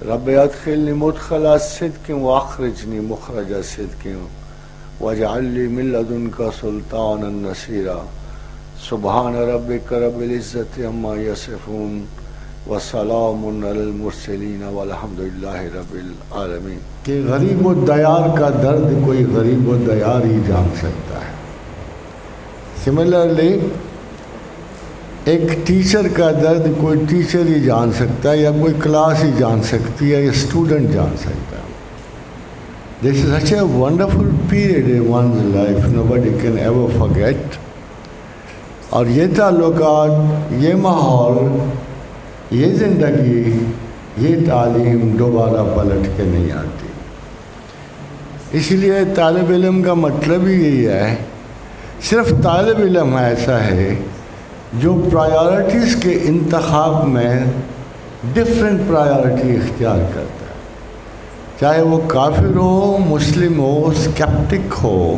رب ادخلنی مدخل صدق واخرجنی مخرج صدق واجعل لی من لدنک سلطانا نصیرا سبحان ربک رب العزت عما یصفون وسلام علی المرسلین والحمد للہ رب العالمین. کہ غریب و دیار کا درد کوئی غریب و دیار ہی جان سکتا ہے. سملرلی ایک ٹیچر کا درد کوئی ٹیچر ہی جان سکتا ہے، یا کوئی کلاس ہی جان سکتی ہے، یا اسٹوڈنٹ جان سکتا ہے. This is such a wonderful period in one's life, nobody can ever forget. اور یہ تعلقات، یہ ماحول، یہ زندگی، یہ تعلیم دوبارہ پلٹ کے نہیں آتی. اس لیے طالب علم کا مطلب ہی یہی ہے. صرف طالب علم ایسا ہے جو پرائیورٹیز کے انتخاب میں ڈفرینٹ پرائیورٹی اختیار کرتا ہے، چاہے وہ کافر ہو، مسلم ہو، اسکیپٹک ہو،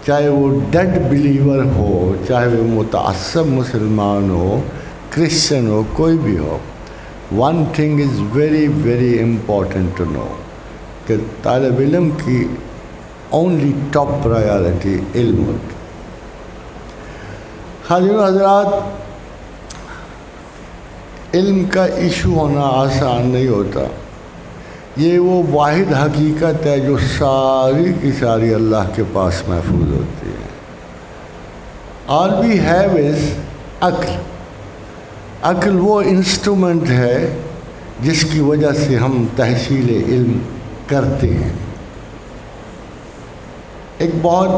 چاہے وہ ڈیڈ بلیور ہو، چاہے وہ متعصب مسلمان ہو، کرسچن ہو، کوئی بھی ہو. One thing is very very important to know کہ طالب علم کی اونلی ٹاپ پرائیورٹی علم ہوتی. حاضرین حضرات، علم کا ایشو ہونا آسان نہیں ہوتا. یہ وہ واحد حقیقت ہے جو ساری کی ساری اللہ کے پاس محفوظ ہوتی ہے. آل وی ہیو از عقل. عقل وہ انسٹرومنٹ ہے جس کی وجہ سے ہم تحصیل علم کرتے ہیں. ایک بہت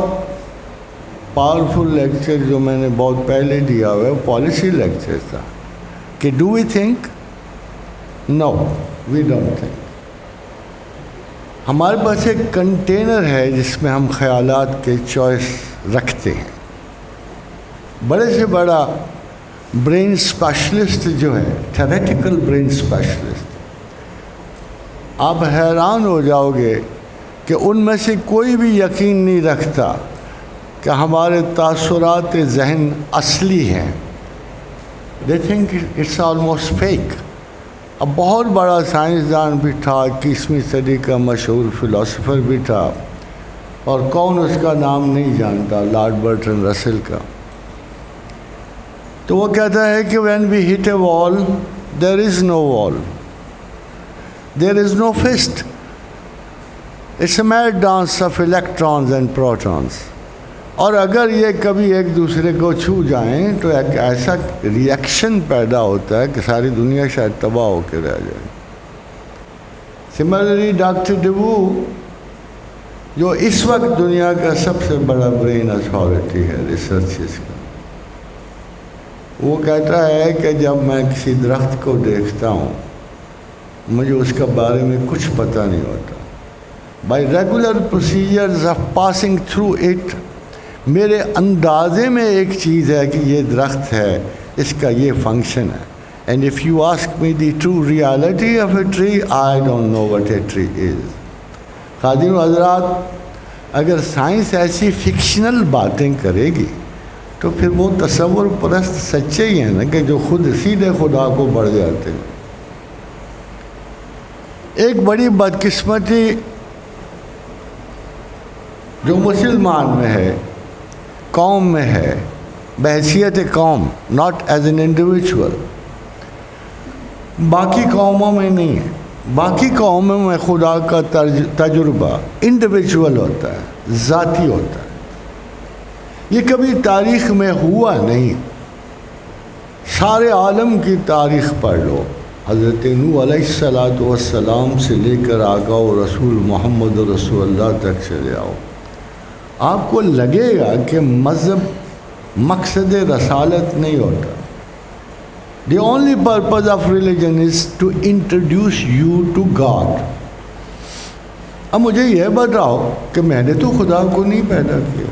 پاورفل لیکچر جو میں نے بہت پہلے دیا ہوا ہے وہ پالیسی لیکچر تھا کہ do we think? No we don't think. ہمارے پاس ایک کنٹینر ہے جس میں ہم خیالات کے چوائس رکھتے ہیں. بڑے سے بڑا برین اسپیشلسٹ جو ہے، تھیوریٹیکل برین اسپیشلسٹ، آپ حیران ہو جاؤ گے کہ ان میں سے کوئی بھی یقین نہیں رکھتا کہ ہمارے تاثرات ذہن اصلی ہیں. They think it's almost fake. اب بہت بڑا سائنسدان بھی تھا، 21ویں صدی کا مشہور فلاسفر بھی تھا، اور کون اس کا نام نہیں جانتا، لارڈ برٹرن رسل کا. تو وہ کہتا ہے کہ when we hit a wall there is no wall, there is no fist, it's a mad dance of electrons and protons. اور اگر یہ کبھی ایک دوسرے کو چھو جائیں تو ایک ایسا ریئیکشن پیدا ہوتا ہے کہ ساری دنیا شاید تباہ ہو کے رہ جائے. سملرلی ڈاکٹر ڈیبو جو اس وقت دنیا کا سب سے بڑا برین اتھارٹی ہے ریسرچز کا، وہ کہتا ہے کہ جب میں کسی درخت کو دیکھتا ہوں مجھے اس کے بارے میں کچھ پتہ نہیں ہوتا. By regular procedures of passing through it میرے اندازے میں ایک چیز ہے کہ یہ درخت ہے، اس کا یہ فنکشن ہے. And if you ask me the true reality of a tree I don't know what a tree is. خادم حضرات، اگر سائنس ایسی فکشنل باتیں کرے گی تو پھر وہ تصور پرست سچے ہی ہیں نا کہ جو خود سیدھے خدا کو بڑھ جاتے ہیں. ایک بڑی بدقسمتی جو مسلمان میں ہے، قوم میں ہے، بحیثیت قوم، ناٹ ایز این انڈیویجول، باقی قوموں میں نہیں ہے. باقی قوموں میں خدا کا تجربہ انڈیویجول ہوتا ہے، ذاتی ہوتا ہے. یہ کبھی تاریخ میں ہوا نہیں. سارے عالم کی تاریخ پڑھ لو، حضرت نوح علیہ السلام سے لے کر آقا و رسول محمد رسول اللہ تک چلے آؤ، آپ کو لگے گا کہ مذہب مقصد رسالت نہیں ہوتا. The only purpose of religion is to introduce you to God. اب مجھے یہ بتاؤ کہ میں نے تو خدا کو نہیں پیدا کیا،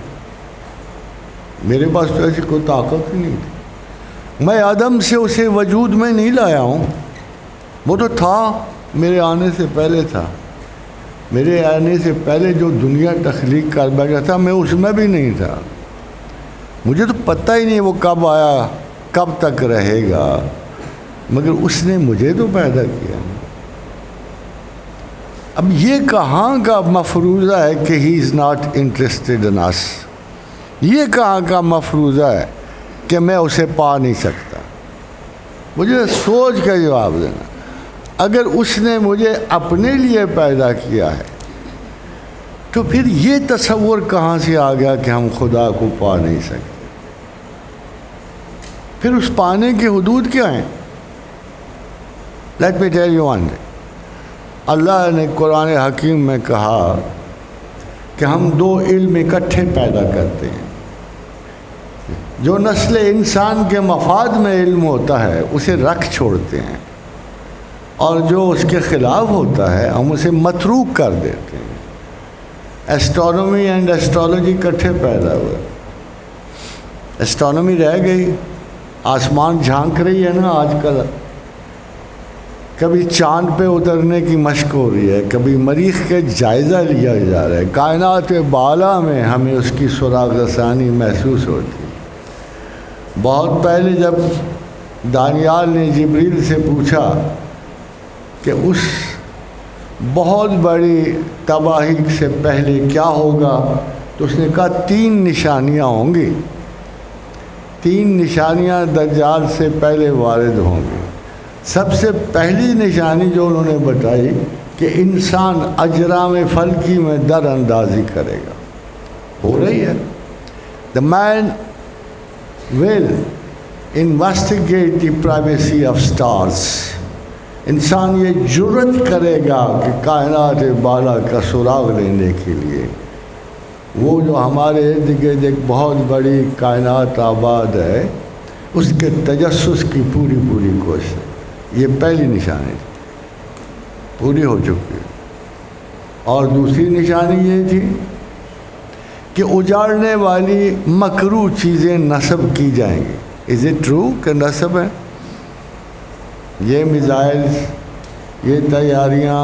میرے پاس تو ایسی کوئی طاقت ہی نہیں تھی. میں آدم سے اسے وجود میں نہیں لایا ہوں، وہ تو تھا، میرے آنے سے پہلے تھا. میرے آنے سے پہلے جو دنیا تخلیق کر بیٹھا تھا میں اس میں بھی نہیں تھا. مجھے تو پتہ ہی نہیں وہ کب آیا، کب تک رہے گا، مگر اس نے مجھے تو پیدا کیا. اب یہ کہاں کا مفروضہ ہے کہ he is not interested in اس؟ یہ کہاں کا مفروضہ ہے کہ میں اسے پا نہیں سکتا؟ مجھے سوچ کا جواب دینا. اگر اس نے مجھے اپنے لیے پیدا کیا ہے تو پھر یہ تصور کہاں سے آ گیا کہ ہم خدا کو پا نہیں سکتے؟ پھر اس پانے کی حدود کیا ہیں؟ Let me tell you one. اللہ نے قرآن حکیم میں کہا کہ ہم دو علم اکٹھے پیدا کرتے ہیں. جو نسل انسان کے مفاد میں علم ہوتا ہے اسے رکھ چھوڑتے ہیں، اور جو اس کے خلاف ہوتا ہے ہم اسے متروک کر دیتے ہیں. ایسٹرونومی اینڈ ایسٹرالوجی اکٹھے پیدا ہوئے. ایسٹرونومی رہ گئی، آسمان جھانک رہی ہے نا آج کل. کبھی چاند پہ اترنے کی مشق ہو رہی ہے، کبھی مریخ کے جائزہ لیا جا رہا ہے. کائنات بالا میں ہمیں اس کی سراغ رسانی محسوس ہوتی ہے. بہت پہلے جب دانیال نے جبریل سے پوچھا کہ اس بہت بڑی تباہی سے پہلے کیا ہوگا، تو اس نے کہا 3 نشانیاں ہوں گی. 3 نشانیاں دجال سے پہلے وارد ہوں گی. سب سے پہلی نشانی جو انہوں نے بتائی کہ انسان اجرام فلکی میں در اندازی کرے گا. ہو رہی ہے. The man will investigate the privacy of stars. انسان یہ جرت کرے گا کہ کائنات بالا کا سراغ لینے کے لیے وہ جو ہمارے ارد گرد ایک بہت بڑی کائنات آباد ہے اس کے تجسس کی پوری کوشش. یہ پہلی نشانی پوری ہو چکی ہے. اور دوسری نشانی یہ تھی کہ اجاڑنے والی مکروہ چیزیں نصب کی جائیں گی. از اٹ ٹرو کہ نصب ہے؟ یہ میزائلز، یہ تیاریاں،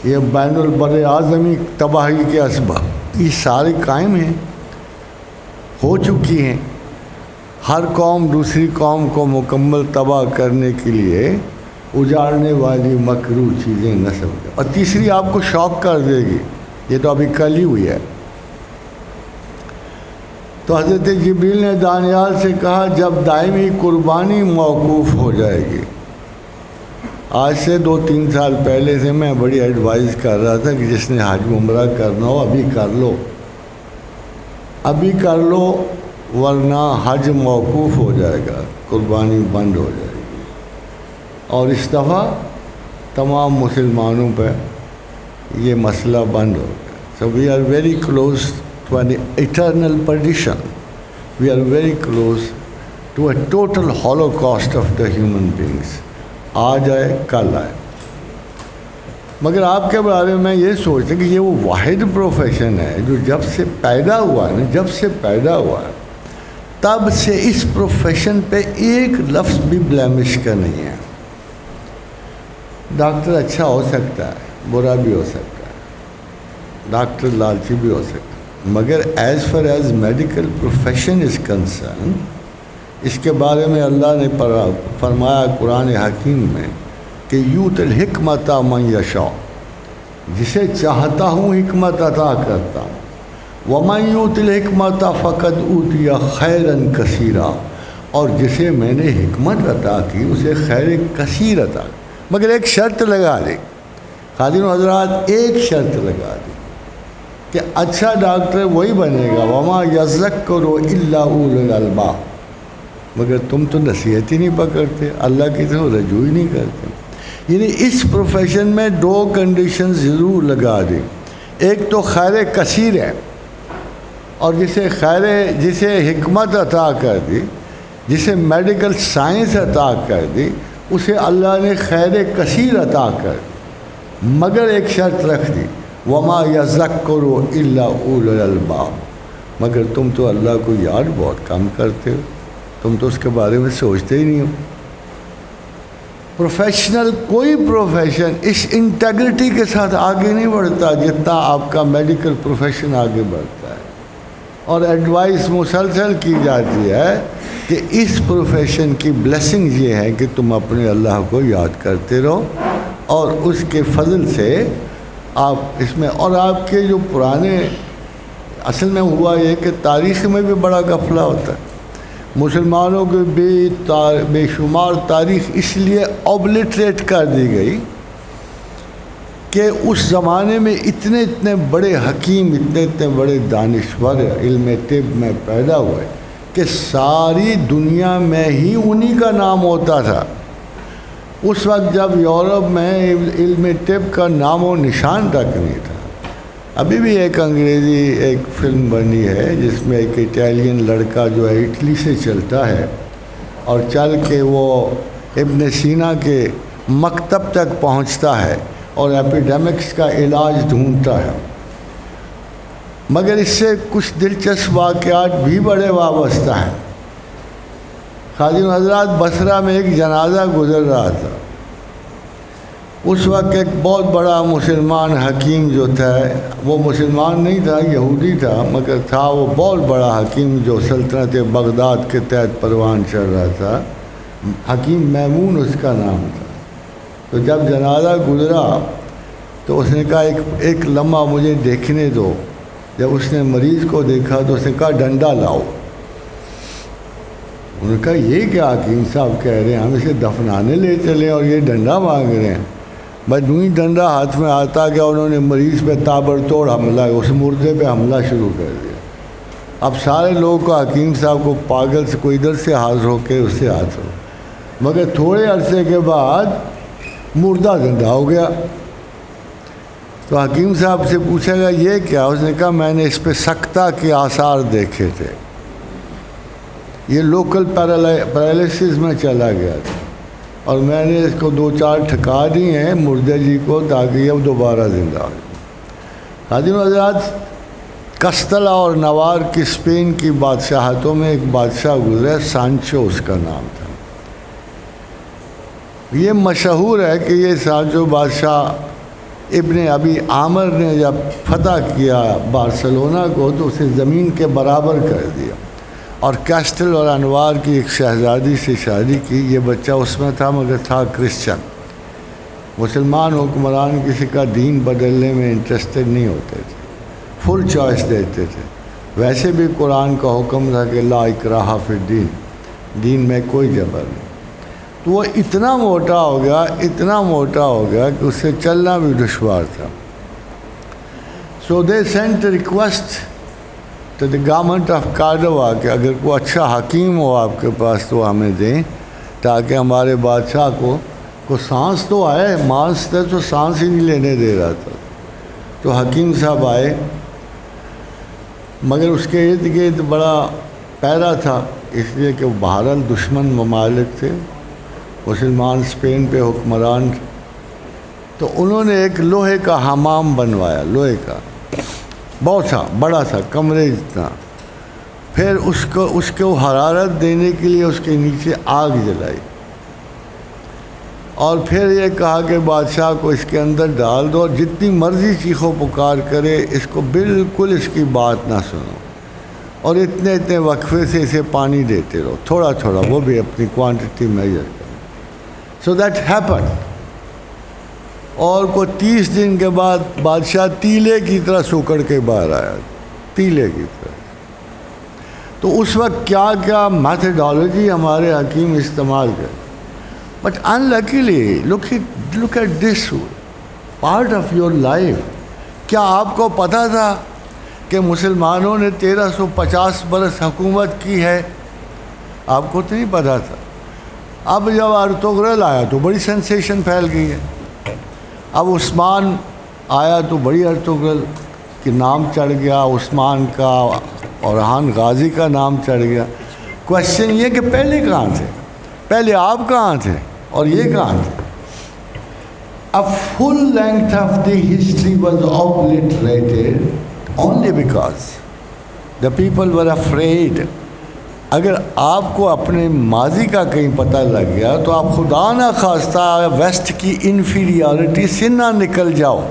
یہ بین البر اعظمی تباہی کے اسباب، یہ سارے قائم ہیں، ہو چکی ہیں. ہر قوم دوسری قوم کو مکمل تباہ کرنے کے لیے اجاڑنے والی مکروہ چیزیں نصب کر. اور تیسری آپ کو شوق کر دے گی، یہ تو ابھی کل ہی ہوئی ہے. تو حضرت جبریل نے دانیال سے کہا جب دائمی قربانی موقوف ہو جائے گی. آج سے 2-3 سال پہلے سے میں بڑی ایڈوائز کر رہا تھا کہ جس نے حج عمرہ کرنا ہو ابھی کر لو ورنہ حج موقوف ہو جائے گا، قربانی بند ہو جائے گی. اور اس دفعہ تمام مسلمانوں پہ یہ مسئلہ بند ہو گیا. So we are very close to an eternal perdition. We are very close to a total holocaust of the human beings. آج آئے کل آئے. مگر آپ کے بارے میں یہ سوچتے کہ یہ وہ واحد پروفیشن ہے جو جب سے پیدا ہوا ہے تب سے اس پروفیشن پہ ایک لفظ بھی بلیمش کا نہیں ہے. ڈاکٹر اچھا ہو سکتا ہے، برا بھی ہو سکتا ہے، ڈاکٹر لالچی بھی ہو سکتا ہے، مگر as far as medical profession is concern, اس کے بارے میں اللہ نے فرمایا قرآن حکیم میں کہ یوت الحکمت من یشاء، جسے چاہتا ہوں حکمت عطا کرتا ہوں. ومن یوت الحکمت فقد اوتی خیرا کثیرا، اور جسے میں نے حکمت عطا کی اسے خیر کثیر عطا کی. مگر ایک شرط لگا دی خادم حضرات، ایک شرط لگا دی کہ اچھا ڈاکٹر وہی بنے گا وما یذکر الا اولو الالباب. مگر تم تو نصیحت ہی نہیں پکڑتے، اللہ کی طرف رجوع ہی نہیں کرتے. یعنی اس پروفیشن میں 2 کنڈیشن ضرور لگا دی. ایک تو خیر کثیر ہے، اور جسے حکمت عطا کر دی، جسے میڈیکل سائنس عطا کر دی، اسے اللہ نے خیر کثیر عطا کر دی. مگر ایک شرط رکھ دی وما یذکر الا اولو الالباب. مگر تم تو اللہ کو یاد بہت کم کرتے ہو، تم تو اس کے بارے میں سوچتے ہی نہیں ہو. پروفیشنل کوئی پروفیشن اس انٹیگریٹی کے ساتھ آگے نہیں بڑھتا جتنا آپ کا میڈیکل پروفیشن آگے بڑھتا ہے. اور ایڈوائس مسلسل کی جاتی ہے کہ اس پروفیشن کی بلیسنگ یہ ہے کہ تم اپنے اللہ کو یاد کرتے رہو، اور اس کے فضل سے آپ اس میں، اور آپ کے جو پرانے، اصل میں ہوا یہ کہ تاریخ میں بھی بڑا غفلہ ہوتا ہے. مسلمانوں کی بے شمار تاریخ اس لیے اوبلیٹریٹ کر دی گئی کہ اس زمانے میں اتنے بڑے حکیم، اتنے بڑے دانشور علم طب میں پیدا ہوئے کہ ساری دنیا میں ہی انہی کا نام ہوتا تھا. اس وقت جب یورپ میں علم طب کا نام و نشان تک نہیں تھا. ابھی بھی ایک انگریزی ایک فلم بنی ہے جس میں ایک اٹیلین لڑکا جو ہے اٹلی سے چلتا ہے اور چل کے وہ ابن سینا کے مکتب تک پہنچتا ہے اور ایپیڈیمکس کا علاج ڈھونڈتا ہے. مگر اس سے کچھ دلچسپ واقعات بھی بڑے وابستہ ہیں. خادم حضرات، بصرہ میں ایک جنازہ گزر رہا تھا. اس وقت ایک بہت بڑا مسلمان حکیم جو تھا، وہ مسلمان نہیں تھا، یہودی تھا، مگر تھا وہ بہت بڑا حکیم جو سلطنت بغداد کے تحت پروان چڑھ رہا تھا. حکیم میمون اس کا نام تھا. تو جب جنازہ گزرا تو اس نے کہا ایک لمحہ مجھے دیکھنے دو. جب اس نے مریض کو دیکھا تو اس نے کہا ڈنڈا لاؤ. انہوں نے کہا یہ کیا حکیم صاحب کہہ رہے ہیں، ہم اسے دفنانے لے چلے اور یہ ڈنڈا مانگ رہے ہیں. بس دوئی ڈنڈا ہاتھ میں آتا کہ انہوں نے مریض پہ تابڑتوڑ حملہ، اس مردے پہ حملہ شروع کر دیا. اب سارے لوگوں کو حکیم صاحب کو پاگل سے کوئی ادھر سے حاضر ہو کے اس سے حاضر ہو. مگر تھوڑے عرصے کے بعد مردہ زندہ ہو گیا. تو حکیم صاحب سے پوچھا گیا یہ کیا؟ اس نے کہا میں نے اس پہ سکتہ کے آثار دیکھے تھے، یہ لوکل پیرالائسس میں چلا گیا تھا اور میں نے اس کو 2-4 ٹھکا دی ہیں مردے جی کو تاکہ اب دوبارہ زندہ ہو. خادم حضرات، کستلا اور نوار کی اسپین کی بادشاہتوں میں ایک بادشاہ گزرا، سانچو اس کا نام تھا. یہ مشہور ہے کہ یہ سانچو بادشاہ ابن ابی عامر نے جب فتح کیا بارسلونا کو تو اسے زمین کے برابر کر دیا اور کیسٹل اور انوار کی ایک شہزادی سے شادی کی. یہ بچہ اس میں تھا مگر تھا کرسچن. مسلمان حکمران کسی کا دین بدلنے میں انٹرسٹڈ نہیں ہوتے تھے، فل چوائس دیتے تھے. ویسے بھی قرآن کا حکم تھا کہ لا اکراہ فی الدین، دین میں کوئی جبر نہیں. تو وہ اتنا موٹا ہو گیا کہ اس سے چلنا بھی دشوار تھا. So they sent request to the government of Cordova کہ اگر کوئی اچھا حکیم ہو آپ کے پاس تو ہمیں دیں تاکہ ہمارے بادشاہ کو سانس تو آئے. مانس تھا تو سانس ہی نہیں لینے دے رہا تھا. تو حکیم صاحب آئے مگر اس کے ارد گرد بڑا پیرا تھا، اس لیے کہ وہ بہرحال دشمن ممالک تھے، مسلمان اسپین پہ حکمران. تو انہوں نے ایک لوہے کا حمام بنوایا، لوہے کا بہت سا بڑا سا کمرے جتنا. پھر اس کو حرارت دینے کے لیے اس کے نیچے آگ جلائی اور پھر یہ کہا کہ بادشاہ کو اس کے اندر ڈال دو اور جتنی مرضی چیخو پکار کرے اس کو بالکل اس کی بات نہ سنو اور اتنے وقفے سے اسے پانی دیتے رہو، تھوڑا تھوڑا، وہ بھی اپنی کوانٹٹی میجر کرو. So that happen. اور کو 30 دن کے بعد بادشاہ تیلے کی طرح سکڑ کے باہر آیا، تیلے کی طرح. تو اس وقت کیا میتھڈالوجی ہمارے حکیم استعمال کرے. But unluckily look at this part of your life. کیا آپ کو پتہ تھا کہ مسلمانوں نے 1350 برس حکومت کی ہے؟ آپ کو تو نہیں پتہ تھا. اب جب ارطغرل آیا تو بڑی سینسیشن پھیل گئی ہے. اب عثمان آیا تو بڑی ارطغرل کے نام چڑھ گیا، عثمان کا اور orhan غازی کا نام چڑھ گیا. کوشچن یہ کہ پہلے کہاں تھے؟ پہلے آپ کہاں تھے اور یہ کہاں تھے؟ A full length of the history was obliterated only because the people were afraid. اگر آپ کو اپنے ماضی کا کہیں پتہ لگ گیا تو آپ خدا نہ خواستہ ویسٹ کی انفیریارٹی سے نہ نکل جاؤ.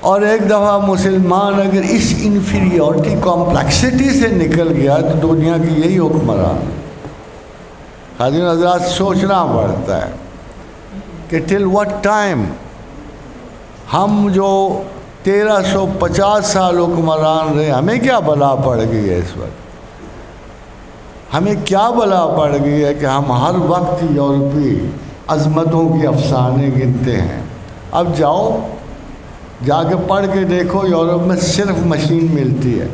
اور ایک دفعہ مسلمان اگر اس انفیریارٹی کمپلیکسٹی سے نکل گیا تو دنیا کی یہی حکمران. خادم حضرات، سوچنا پڑتا ہے کہ ٹل واٹ ٹائم ہم جو 1350 سال حکمران رہے، ہمیں کیا بلا پڑ گئی ہے اس وقت؟ ہمیں کیا بلا پڑ گئی ہے کہ ہم ہر وقت یورپی عظمتوں کی افسانے گنتے ہیں؟ اب جاؤ، جا کے پڑھ کے دیکھو، یورپ میں صرف مشین ملتی ہے،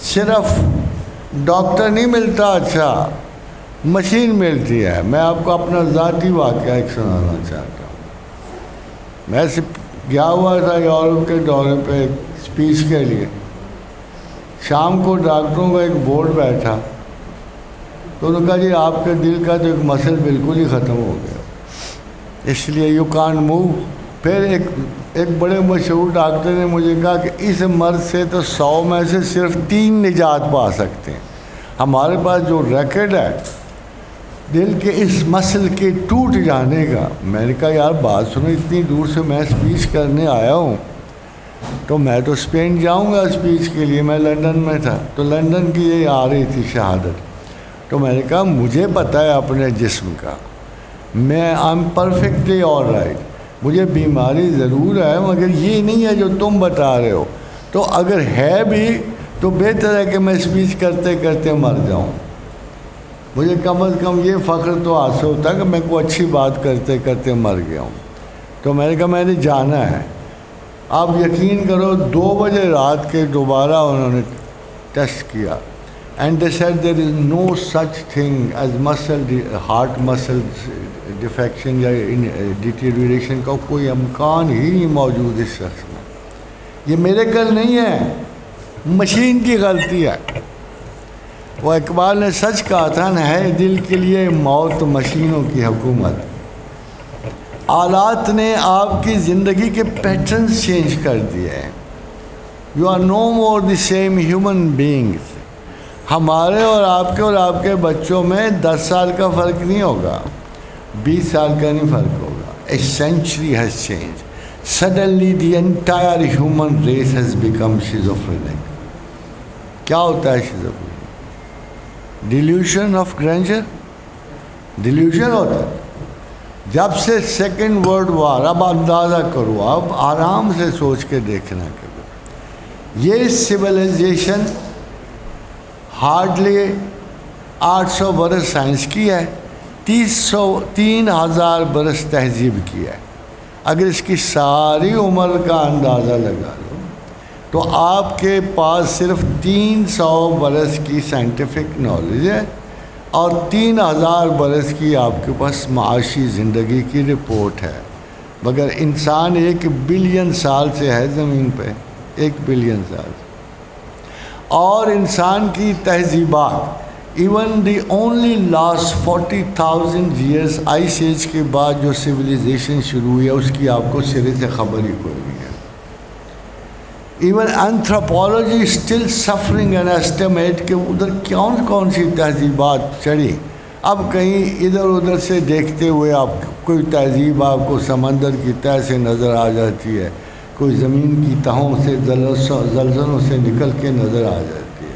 صرف ڈاکٹر نہیں ملتا، اچھا مشین ملتی ہے۔ میں آپ کو اپنا ذاتی واقعہ ایک سنانا چاہتا ہوں۔ میں گیا ہوا تھا یورپ کے دورے پہ اسپیچ کے لیے۔ شام کو ڈاکٹروں کا ایک بورڈ بیٹھا، تو انہوں نے کہا جی آپ کے دل کا تو ایک مسل بالکل ہی ختم ہو گیا، اس لیے یو کانٹ موو۔ پھر ایک بڑے مشہور ڈاکٹر نے مجھے کہا کہ اس مرض سے تو 100 میں سے صرف 3 نجات پا سکتے ہیں۔ ہمارے پاس جو ریکارڈ ہے دل کے اس مسل کے ٹوٹ جانے کا، میں نے کہا یار بات سنو، اتنی دور سے میں اسپیچ کرنے آیا ہوں، تو میں تو اسپین جاؤں گا اسپیچ کے لیے، میں لندن میں تھا، تو لندن کی یہ آ رہی تھی شہادت۔ تو میں نے کہا مجھے پتہ ہے اپنے جسم کا، میں I am perfectly all right, مجھے بیماری ضرور ہے مگر یہ نہیں ہے جو تم بتا رہے ہو، تو اگر ہے بھی تو بہتر ہے کہ میں اسپیچ کرتے کرتے مر جاؤں۔ مجھے کم از کم یہ فخر تو حاصل ہوتا کہ میں کوئی اچھی بات کرتے کرتے مر گیا ہوں۔ تو میں نے کہا میں نے جانا ہے۔ آپ یقین کرو 2 بجے رات کے دوبارہ انہوں نے ٹیسٹ کیا، and they said there is no such thing as heart muscle defection یا ڈیٹیریشن کا کوئی امکان ہی نہیں موجود اس شخص میں۔ یہ میرے کل نہیں ہے، مشین کی غلطی ہے۔ وہ اقبال نے سچ کہا تھا نا، ہے دل کے لیے موت مشینوں کی حکومت۔ آلات نے آپ کی زندگی کے پیٹرنز چینج کر دیے ہیں۔ You are no more the same human beings. ہمارے اور آپ کے بچوں میں 10 سال کا فرق نہیں ہوگا، 20 سال کا نہیں فرق ہوگا۔ A century has change, suddenly the entire human race has become schizophrenic. کیا ہوتا ہے schizophrenic? Delusion of grandeur, delusion ہوتا ہے۔ جب سے سیکنڈ ورلڈ وار، اب اندازہ کرو، اب آرام سے سوچ کے دیکھنا کرو، یہ سویلائزیشن ہارڈلی 800 برس سائنس کی ہے، 3000 برس تہذیب کی ہے۔ اگر اس کی ساری عمر کا اندازہ لگا لو تو آپ کے پاس صرف 300 برس کی سائنٹیفک نالج ہے اور 3000 برس کی آپ کے پاس معاشی زندگی کی رپورٹ ہے، مگر انسان 1 بلین سال سے ہے زمین پہ، 1 بلین سال سے۔ اور انسان کی تہذیبات، even the only last 40,000 years ice age کے بعد جو سویلائزیشن شروع ہوئی ہے اس کی آپ کو سرے سے خبر ہی کوئی نہیں ہے۔ Even anthropology still suffering an estimate کہ ادھر کون سی تہذیبات چڑھی۔ اب کہیں ادھر ادھر سے دیکھتے ہوئے آپ کوئی تہذیب آپ کو سمندر کی تہہ سے نظر آ جاتی ہے، کوئی زمین کی تہوں سے زلزلوں سے نکل کے نظر آ جاتی ہے۔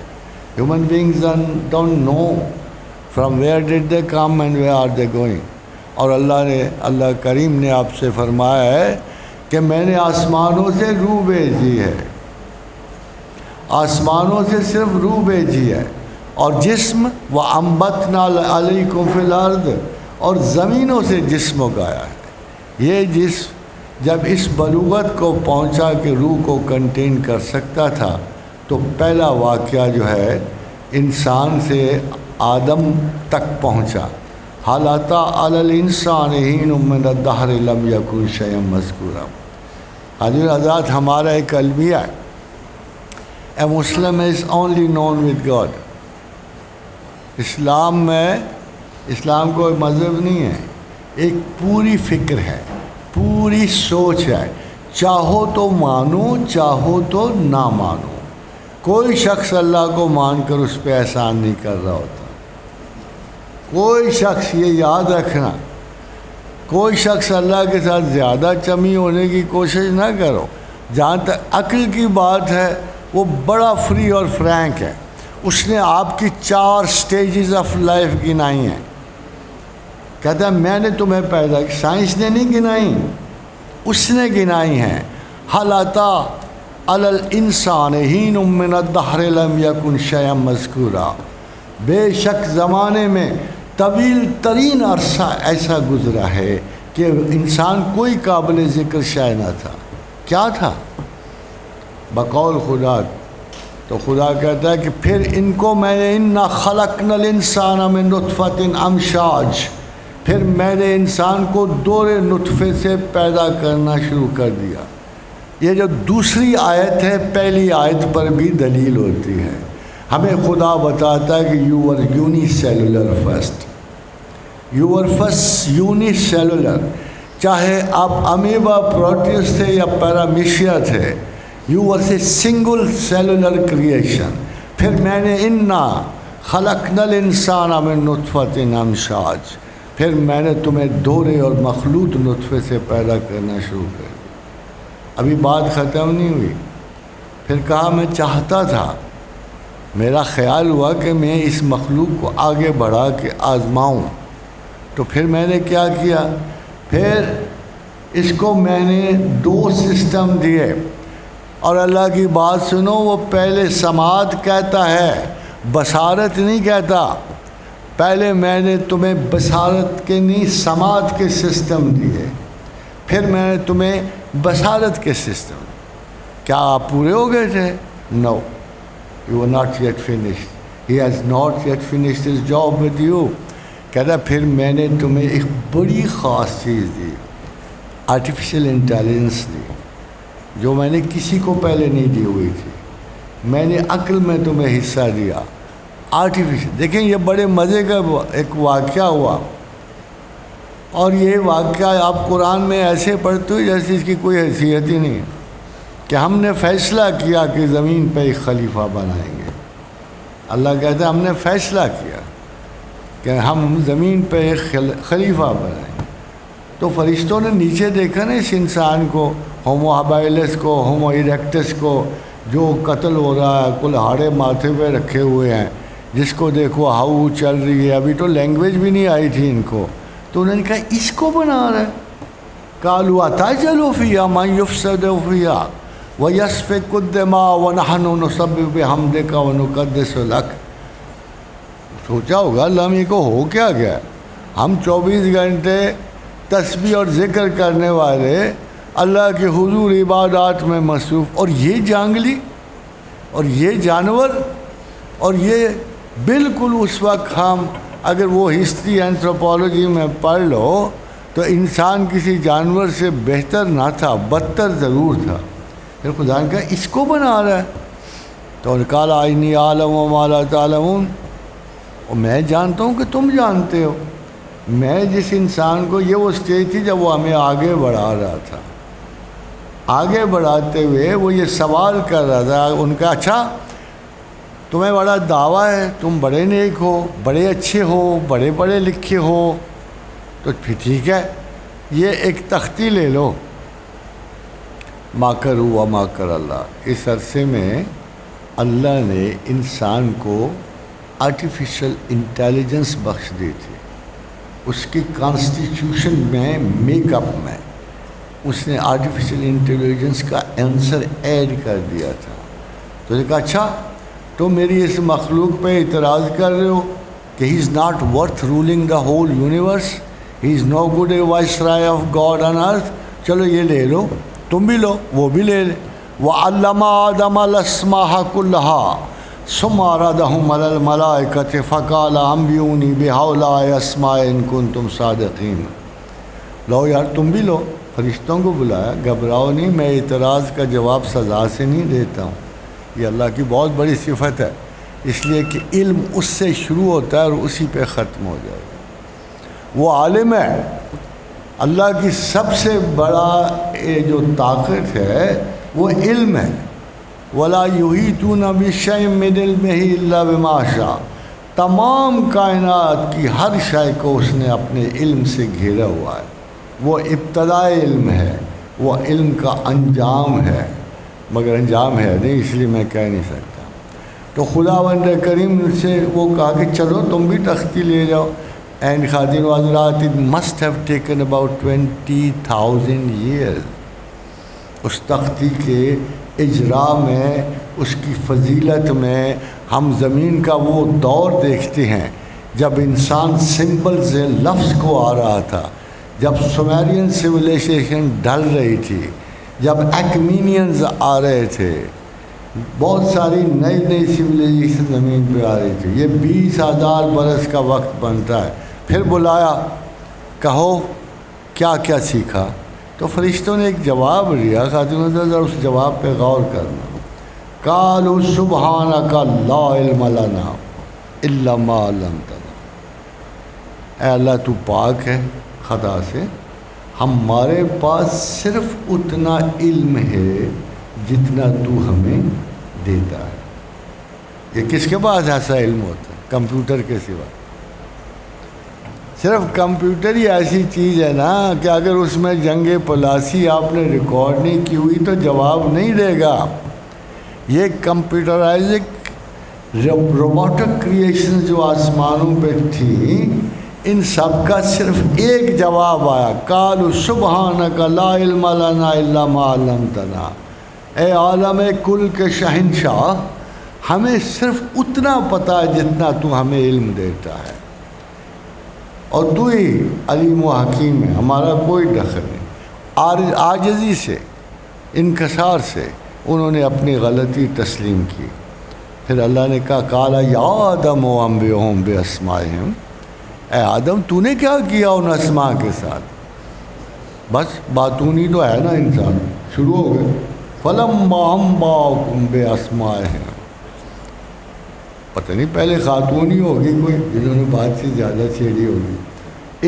Human beings don't know from where did they come and where are they going. اور اللہ کریم نے آپ سے فرمایا ہے کہ میں نے آسمانوں سے روح بھیجی ہے، آسمانوں سے صرف روح بھیجی ہے، اور جسم وَأَنبَتْنَا عَلَيْكُمْ فِي الْأَرْضِ، اور زمینوں سے جسم اگایا ہے۔ یہ جسم جب اس بلوغت کو پہنچا کہ روح کو کنٹین کر سکتا تھا تو پہلا واقعہ جو ہے انسان سے آدم تک پہنچا۔ حَلْ أَتَىٰ عَلَى الْإِنسَانِ حِینٌ مِّنَ الدَّهْرِ لَمْ یَکُن شَیْئًا مَذْکُورًا۔ حضرت حضرات، ہمارا ایک المیہ ہے، a Muslim is only known with God. اسلام کوئی مذہب نہیں ہے، ایک پوری فکر ہے، پوری سوچ ہے، چاہو تو مانو چاہو تو نہ مانو۔ کوئی شخص اللہ کو مان کر اس پہ احسان نہیں کر رہا ہوتا، کوئی شخص، یہ یاد رکھنا، کوئی شخص اللہ کے ساتھ زیادہ چمی ہونے کی کوشش نہ کرو۔ جہاں تک عقل کی بات ہے وہ بڑا فری اور فرینک ہے، اس نے آپ کی 4 سٹیجز آف لائف گنائی ہیں۔ کہتا ہے میں نے تمہیں پیدا کیا، سائنس نے نہیں گنائی، اس نے گنائی ہیں. حل اتی علی الانسان حین من الدہر لم یکن شیئا مذکورا. بے شک زمانے میں طویل ترین عرصہ ایسا گزرا ہے کہ انسان کوئی قابل ذکر شے نہ تھا. کیا تھا؟ بقول خدا. تو خدا کہتا ہے کہ پھر ان کو میں نے انا خلقنا الانسان من نطفۃ امشاج، پھر میں نے انسان کو دورے نطفے سے پیدا کرنا شروع کر دیا. یہ جو دوسری آیت ہے پہلی آیت پر بھی دلیل ہوتی ہے. ہمیں خدا بتاتا ہے کہ you are unicellular first, you are first unicellular. چاہے آپ امیبا پروٹیوس تھے یا پیرامیشیا تھے، you are a single cellular creation. پھر میں نے انا خلقنا الانسان من نطفۃ امشاج، پھر میں نے تمہیں دورے اور مخلوط نطفے سے پیدا کرنا شروع کر دیا. ابھی بات ختم نہیں ہوئی. پھر کہا میں چاہتا تھا، میرا خیال ہوا کہ میں اس مخلوق کو آگے بڑھا کے آزماؤں. تو پھر میں نے کیا کیا؟ پھر اس کو میں نے 2 سسٹم دیے. اور اللہ کی بات سنو، وہ پہلے سماعت کہتا ہے، بصارت نہیں کہتا. پہلے میں نے تمہیں بصارت کے نہیں سماعت کے سسٹم دیے، پھر میں نے تمہیں بصارت کے سسٹم. کیا آپ پورے ہو گئے تھے؟ No, you are not yet finished. He has not yet finished his job with you. کہتا پھر میں نے تمہیں ایک بڑی خاص چیز دی، آرٹیفیشل انٹیلیجنس دی، جو میں نے کسی کو پہلے نہیں دی ہوئی تھی. میں نے عقل میں تمہیں حصہ دیا، آرٹیفیشل. دیکھیں یہ بڑے مزے کا ایک واقعہ ہوا، اور یہ واقعہ آپ قرآن میں ایسے پڑھتے ہو جیسے اس کی کوئی حیثیت ہی نہیں ہے. کہ ہم نے فیصلہ کیا کہ زمین پہ ایک خلیفہ بنائیں گے. اللہ کہتا ہے ہم نے فیصلہ کیا کہ ہم زمین پہ ایک خلیفہ بنائیں گے. تو فرشتوں نے نیچے دیکھا نا اس انسان کو، ہومو ہیبیلس کو، ہومو ایریکٹس کو، جو قتل ہو رہا ہے، کلہاڑے ماتھے پہ رکھے ہوئے ہیں، جس کو دیکھو ہاؤ چل رہی ہے. ابھی تو لینگویج بھی نہیں آئی تھی ان کو. تو انہوں نے کہا اس کو بنا رہا ہے. قالوا اتجعل فیہا من یفسد فیہا ویسفک الدماء ونحن نسبح بحمدک ونقدس لک. سوچا ہوگا اللہ کو ہو کیا گیا؟ ہم 24 گھنٹے تسبیح اور ذکر کرنے والے اللہ کے حضور عبادات میں مصروف، اور یہ جانگلی اور یہ جانور. اور یہ بالکل اس وقت ہم اگر وہ ہسٹری اینتھروپولوجی میں پڑھ لو تو انسان کسی جانور سے بہتر نہ تھا، بدتر ضرور تھا. پھر خدا نے کہا اس کو بنا رہا ہے. تو قال انی اعلم ما لا تعلمون، اور میں جانتا ہوں کہ تم جانتے ہو. میں جس انسان کو، یہ وہ اسٹیج تھی جب وہ ہمیں آگے بڑھا رہا تھا. آگے بڑھاتے ہوئے وہ یہ سوال کر رہا تھا ان کا، اچھا تمہیں بڑا دعویٰ ہے، تم بڑے نیک ہو، بڑے اچھے ہو، بڑے پڑھے لکھے ہو، تو پھر ٹھیک ہے یہ ایک تختی لے لو. ما کروا وما کر اللہ. اس عرصے میں اللہ نے انسان کو آرٹیفیشل انٹیلیجنس بخش دی تھی. اس کی کانسٹیٹیوشن میں، میک اپ میں اس نے آرٹیفیشل انٹیلیجنس کا آنسر ایڈ کر دیا تھا. تو نے کہا اچھا تو میری اس مخلوق پہ اعتراض کر رہے ہو کہ he is not worth ruling the whole universe, he is no good a viceroy of God on earth. چلو یہ لے لو، تم بھی لو، وہ بھی لے لے. وَعَلَّمَ آدَمَ الْأَسْمَاءَ كُلَّهَا ثُمَّ عَرَضَهُمْ عَلَى الْمَلَائِكَةِ فَقَالَ أَنبِئُونِي بِهَؤُلَاءِ الْأَسْمَاءِ إِن كُنتُمْ صَادِقِينَ. لو یار تم بھی لو. فرشتوں کو بلایا، گھبراؤ نہیں، میں اعتراض کا جواب سزا سے نہیں دیتا ہوں. یہ اللہ کی بہت بڑی صفت ہے، اس لیے کہ علم اس سے شروع ہوتا ہے اور اسی پہ ختم ہو جائے گا. وہ عالم ہے. اللہ کی سب سے بڑا جو طاقت ہے وہ علم ہے. وَلَا يُحِيطُونَ بِشَيْءٍ مِّنْ عِلْمِهِ إِلَّا بِمَا شَاءَ. تمام کائنات کی ہر شے کو اس نے اپنے علم سے گھیرا ہوا ہے. وہ ابتدائی علم ہے، وہ علم کا انجام ہے، مگر انجام ہے نہیں، اس لیے میں کہہ نہیں سکتا. تو خداوند کریم سے وہ کہا کہ چلو تم بھی تختی لے جاؤ. اینڈ خواتین و حضرات, it must have taken about 20,000 years. اس تختی کے اجرا میں, اس کی فضیلت میں ہم زمین کا وہ دور دیکھتے ہیں جب انسان سمبل سے لفظ کو آ رہا تھا, جب سومیرین سویلائزیشن ڈھل رہی تھی, جب ایکمینینز آ رہے تھے, بہت ساری نئی نئی سویلائزیشن زمین پہ آ رہی تھی. یہ 20,000 برس کا وقت بنتا ہے. پھر بلایا, کہو کیا کیا سیکھا؟ تو فرشتوں نے ایک جواب دیا. خاتون ذرا اس جواب پہ غور کرنا. قالوا سبحانک لا علم لنا الا ما علمتنا. اے اللہ تو پاک ہے خطا سے, ہمارے پاس صرف اتنا علم ہے جتنا تو ہمیں دیتا ہے. یہ کس کے پاس ایسا علم ہوتا ہے؟ کمپیوٹر کے سوا. صرف کمپیوٹر ہی ایسی چیز ہے نا کہ اگر اس میں جنگ پلاسی آپ نے ریکارڈ نہیں کی ہوئی تو جواب نہیں دے گا. یہ کمپیوٹرائزڈ روبوٹک کریشن جو آسمانوں پہ تھیں, ان سب کا صرف ایک جواب آیا, قالوا سبحانک لا علم لنا الا ما علمتنا. اے عالم کل کے شہنشاہ, ہمیں صرف اتنا پتہ ہے جتنا تو ہمیں علم دیتا ہے, اور تو ہی علیم و حکیم ہے, ہمارا کوئی دخل نہیں. عاجزی سے, انکسار سے انہوں نے اپنی غلطی تسلیم کی. پھر اللہ نے کہا قال یا آدم انبئہم باسمائہم. اے آدم تو نے کیا کیا ان اسماء کے ساتھ؟ بس باتونی تو ہے نا انسان, شروع ہو گئے. فلما انبأہم باسمائہم. پتہ نہیں پہلے خاتون ہی ہوگی کوئی جنہوں نے بات سے زیادہ چھیڑی ہوگی.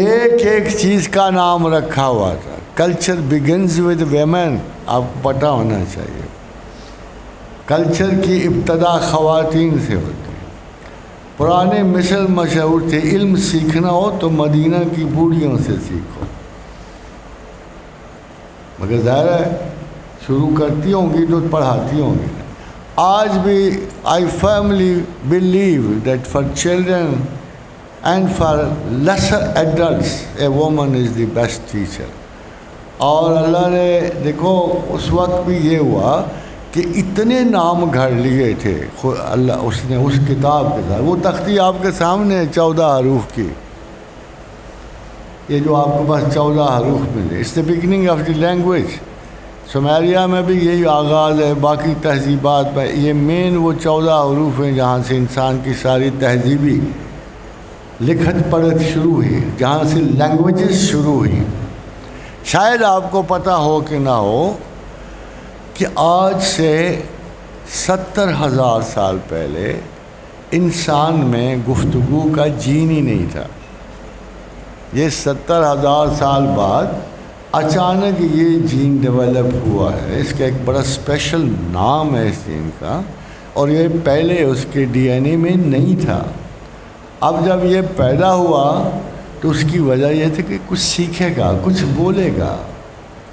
ایک ایک چیز کا نام رکھا ہوا تھا. کلچر بگنز ود ویمن, آپ کو پتہ ہونا چاہیے. کلچر کی ابتدا خواتین سے ہوتی ہے. پرانے مثل مشہور تھے, علم سیکھنا ہو تو مدینہ کی بوڑھیوں سے سیکھو. مگر ظاہر ہے شروع کرتی ہوں گی تو پڑھاتی ہوں گی. آج بھی I firmly believe that for children and for lesser adults a woman is the best teacher. اور اللہ نے دیکھو اس وقت بھی یہ ہوا کہ اتنے نام گھڑ لیے تھے اللہ اس نے اس کتاب کے ساتھ. وہ تختی آپ کے سامنے ہے 14 حروف کی, یہ جو آپ کے پاس 14 حروف ملے, it's the beginning of the language. Sumeria میں بھی یہی آغاز ہے, باقی تہذیبات میں یہ مین وہ 14 حروف ہیں جہاں سے انسان کی ساری تہذیبی لکھت پڑھت شروع ہوئی, جہاں سے لینگویجز شروع ہوئی. شاید آپ کو پتہ ہو کہ نہ ہو کہ آج سے 70,000 سال پہلے انسان میں گفتگو کا جین ہی نہیں تھا. یہ 70,000 سال بعد اچانک یہ جین ڈیولپ ہوا ہے. اس کا ایک بڑا اسپیشل نام ہے اس جین کا, اور یہ پہلے اس کے ڈی این اے میں نہیں تھا. اب جب یہ پیدا ہوا تو اس کی وجہ یہ تھی کہ کچھ سیکھے گا, کچھ بولے گا.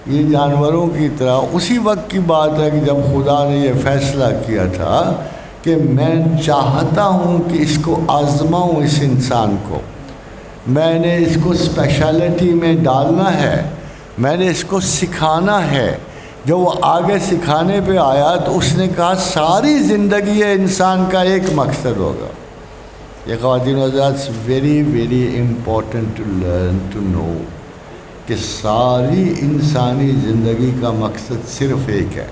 یہ جانوروں کی طرح اسی وقت کی بات ہے کہ جب خدا نے یہ فیصلہ کیا تھا کہ میں چاہتا ہوں کہ اس کو آزماؤں, اس انسان کو میں نے اس کو اسپیشلٹی میں ڈالنا ہے, میں نے اس کو سکھانا ہے. جو وہ آگے سکھانے پہ آیا تو اس نے کہا ساری زندگی انسان کا ایک مقصد ہوگا. یہ خواتین و حضرات very very important to learn to know کہ ساری انسانی زندگی کا مقصد صرف ایک ہے.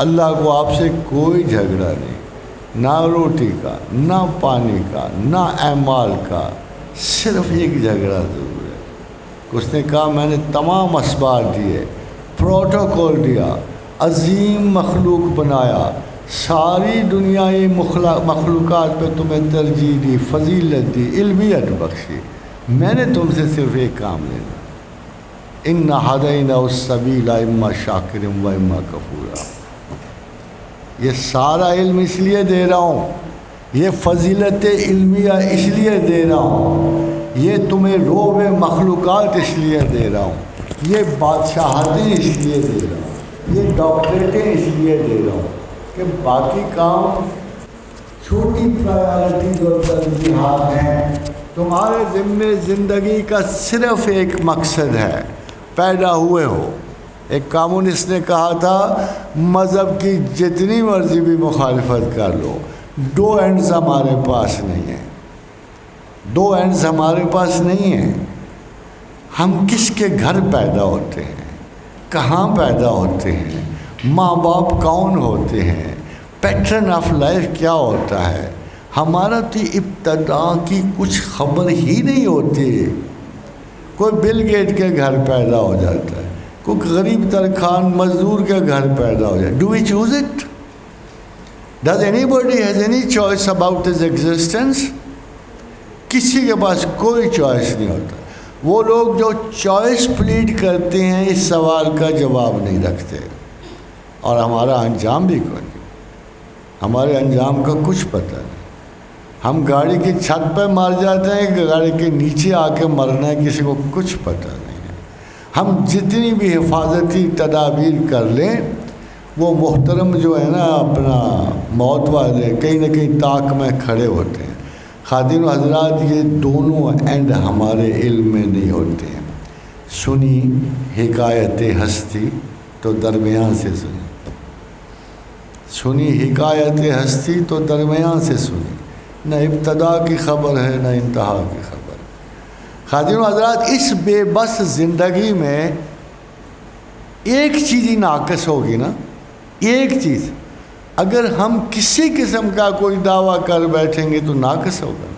اللہ کو آپ سے کوئی جھگڑا نہیں, نہ روٹی کا, نہ پانی کا, نہ اعمال کا, صرف ایک جھگڑا ضرور ہے. اس نے کہا میں نے تمام اسباب دیے, پروٹوکول دیا, عظیم مخلوق بنایا, ساری دنیا مخلوقات پہ تمہیں ترجیح دی, فضیلت دی, علمیت بخشی. میں نے تم سے صرف ایک کام لینا, ان ہدینا السبیل اما شاکر و اما کفورا. یہ سارا علم اس لیے دے رہا ہوں, یہ فضیلت علمیہ اس لیے دے رہا ہوں, یہ تمہیں روب مخلوقات اس لیے دے رہا ہوں, یہ بادشاہتیں اس لیے دے رہا ہوں, یہ ڈاکٹریٹیں اس لیے دے رہا ہوں کہ باقی کام چھوٹی پرائیورٹیز اور ترجیحات ہیں تمہارے ذمے زندگی کا صرف ایک مقصد ہے، پیدا ہوئے ہو۔ ایک کامونسٹ نے کہا تھا مذہب کی جتنی مرضی بھی مخالفت کر لو، دو اینڈز ہمارے پاس نہیں ہیں، دو اینڈز ہمارے پاس نہیں ہیں۔ ہم کس کے گھر پیدا ہوتے ہیں، کہاں پیدا ہوتے ہیں، ماں باپ کون ہوتے ہیں، پیٹرن آف لائف کیا ہوتا ہے، ہمارا تو ابتدا کی کچھ خبر ہی نہیں ہوتی۔ کوئی بل گیٹ کے گھر پیدا ہو جاتا ہے، کوئی غریب ترخان مزدور کے گھر پیدا ہو جائے۔ Do we choose it? Does anybody has any choice about his existence? کسی کے پاس کوئی چوائس نہیں ہوتا۔ وہ لوگ جو چوائس پلیڈ کرتے ہیں اس سوال کا جواب نہیں رکھتے، اور ہمارا انجام بھی کوئی نہیں، ہمارے انجام کا کچھ پتہ نہیں۔ ہم گاڑی کی چھت پہ مر جاتے ہیں کہ گاڑی کے نیچے آ کے مرنا ہے، کسی کو کچھ پتہ نہیں ہے۔ ہم جتنی بھی حفاظتی تدابیر کر لیں، وہ محترم جو ہے نا اپنا موت والے کہیں نہ کہیں طاق میں کھڑے ہوتے ہیں۔ خادم و حضرات، یہ دونوں اینڈ ہمارے علم میں نہیں ہوتے ہیں۔ سنی حکایت ہستی تو درمیان سے سنی، سنی حکایت ہستی تو درمیان سے سنی، نہ ابتدا کی خبر ہے نہ انتہا کی خبر۔ خادم و حضرات، اس بے بس زندگی میں ایک چیز ہی ناقص ہوگی نا، ایک چیز۔ اگر ہم کسی قسم کا کوئی دعویٰ کر بیٹھیں گے تو ناقص ہوگا،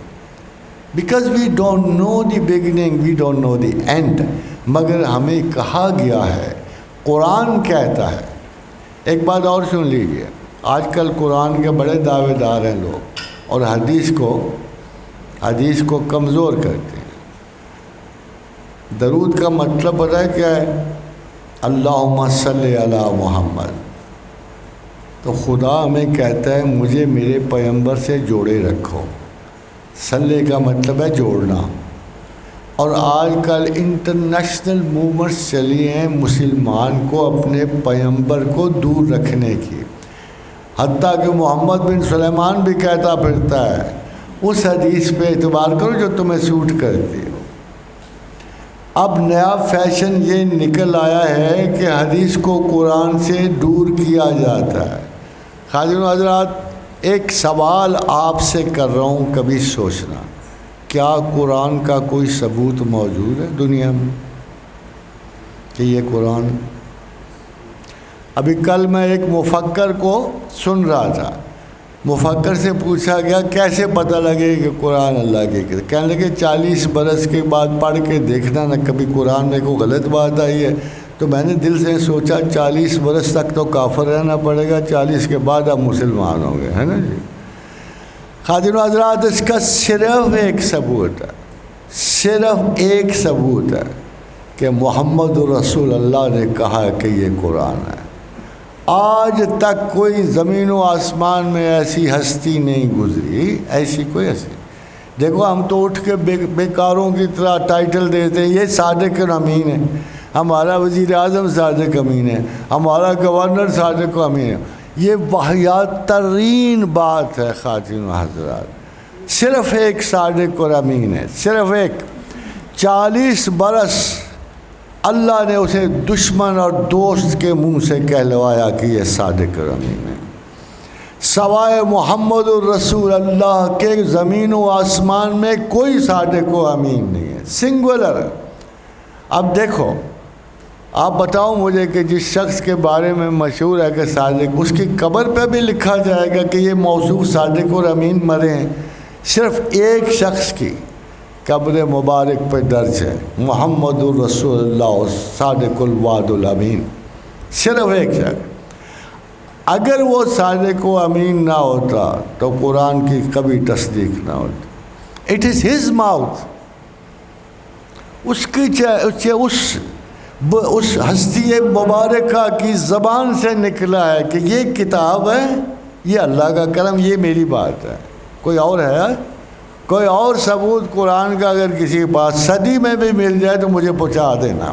because we don't know the beginning, we don't know the end. مگر ہمیں کہا گیا ہے، قرآن کہتا ہے۔ ایک بات اور سن لیجیے، آج کل قرآن کے بڑے دعوے دار ہیں لوگ، اور حدیث کو کمزور کرتے ہیں۔ درود کا مطلب پتہ ہے کیا ہے؟ اللہم صلی علی محمد۔ تو خدا ہمیں کہتا ہے مجھے میرے پیغمبر سے جوڑے رکھو۔ صلی کا مطلب ہے جوڑنا۔ اور آج کل انٹرنیشنل موومنٹس چلی ہیں مسلمان کو اپنے پیغمبر کو دور رکھنے کی، حتیٰ کہ محمد بن سلیمان بھی کہتا پھرتا ہے اس حدیث پہ اعتبار کرو جو تمہیں سوٹ کرتی ہو۔ اب نیا فیشن یہ نکل آیا ہے کہ حدیث کو قرآن سے دور کیا جاتا ہے۔ خادم حضرات، ایک سوال آپ سے کر رہا ہوں، کبھی سوچنا، کیا قرآن کا کوئی ثبوت موجود ہے دنیا میں کہ یہ قرآن؟ ابھی کل میں ایک مفکر کو سن رہا تھا، مفکر سے پوچھا گیا کیسے پتہ لگے کہ قرآن اللہ کی کتاب؟ کہنے لگے 40 برس کے بعد پڑھ کے دیکھنا نہ کبھی قرآن میں کوئی غلط بات آئی ہے۔ تو میں نے دل سے سوچا 40 برس تک تو کافر رہنا پڑے گا، 40 کے بعد آپ مسلمان ہوں گے، ہے نا جی۔ خادم حضرات، اس کا صرف ایک ثبوت ہے، صرف ایک ثبوت ہے کہ محمد رسول اللہ نے کہا کہ یہ قرآن ہے۔ آج تک کوئی زمین و آسمان میں ایسی ہستی نہیں گزری، ایسی کوئی ہستی۔ دیکھو ہم تو اٹھ کے بیکاروں کی طرح ٹائٹل دیتے ہیں، یہ صادق امین ہے، ہمارا وزیر اعظم صادق امین ہے، ہمارا گورنر صادق امین ہے۔ یہ واحد ترین بات ہے خاتون حضرات، صرف ایک صادق اور امین ہے، صرف ایک۔ 40 برس اللہ نے اسے دشمن اور دوست کے منہ سے کہلوایا کہ یہ صادق اور امین ہے۔ سوائے محمد الرسول اللہ کے زمین و آسمان میں کوئی صادق و امین نہیں ہے، سنگولر۔ اب دیکھو، آپ بتاؤ مجھے کہ جس شخص کے بارے میں مشہور ہے کہ صادق، اس کی قبر پہ بھی لکھا جائے گا کہ یہ موصوف صادق اور امین مرے ہیں؟ صرف ایک شخص کی قبر مبارک پہ درج ہے، محمد الرسول اللہ صادق الوعد الامین، صرف ایک شخص۔ اگر وہ صادق و امین نہ ہوتا تو قرآن کی کبھی تصدیق نہ ہوتی۔ اٹ از ہز ماؤتھ، اس کی اس ہستی مبارکہ کی زبان سے نکلا ہے کہ یہ کتاب ہے، یہ اللہ کا کرم، یہ میری بات ہے۔ کوئی اور ہے؟ کوئی اور ثبوت قرآن کا اگر کسی کے پاس صدی میں بھی مل جائے تو مجھے پہنچا دینا۔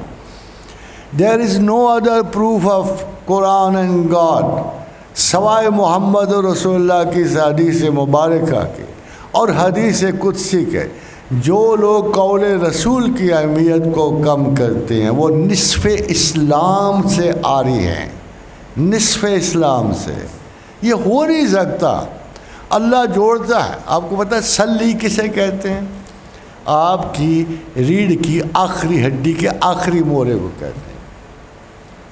There is no other proof of Quran and God سوائے محمد رسول اللہ کی حدیث مبارکہ کی اور حدیث قدسی کے۔ جو لوگ قول رسول کی اہمیت کو کم کرتے ہیں وہ نصف اسلام سے عاری ہیں، نصف اسلام سے۔ یہ ہو نہیں سکتا، اللہ جوڑتا ہے۔ آپ کو پتہ ہے سلی کسے کہتے ہیں؟ آپ کی ریڑھ کی آخری ہڈی کے آخری مورے کو کہتے ہیں۔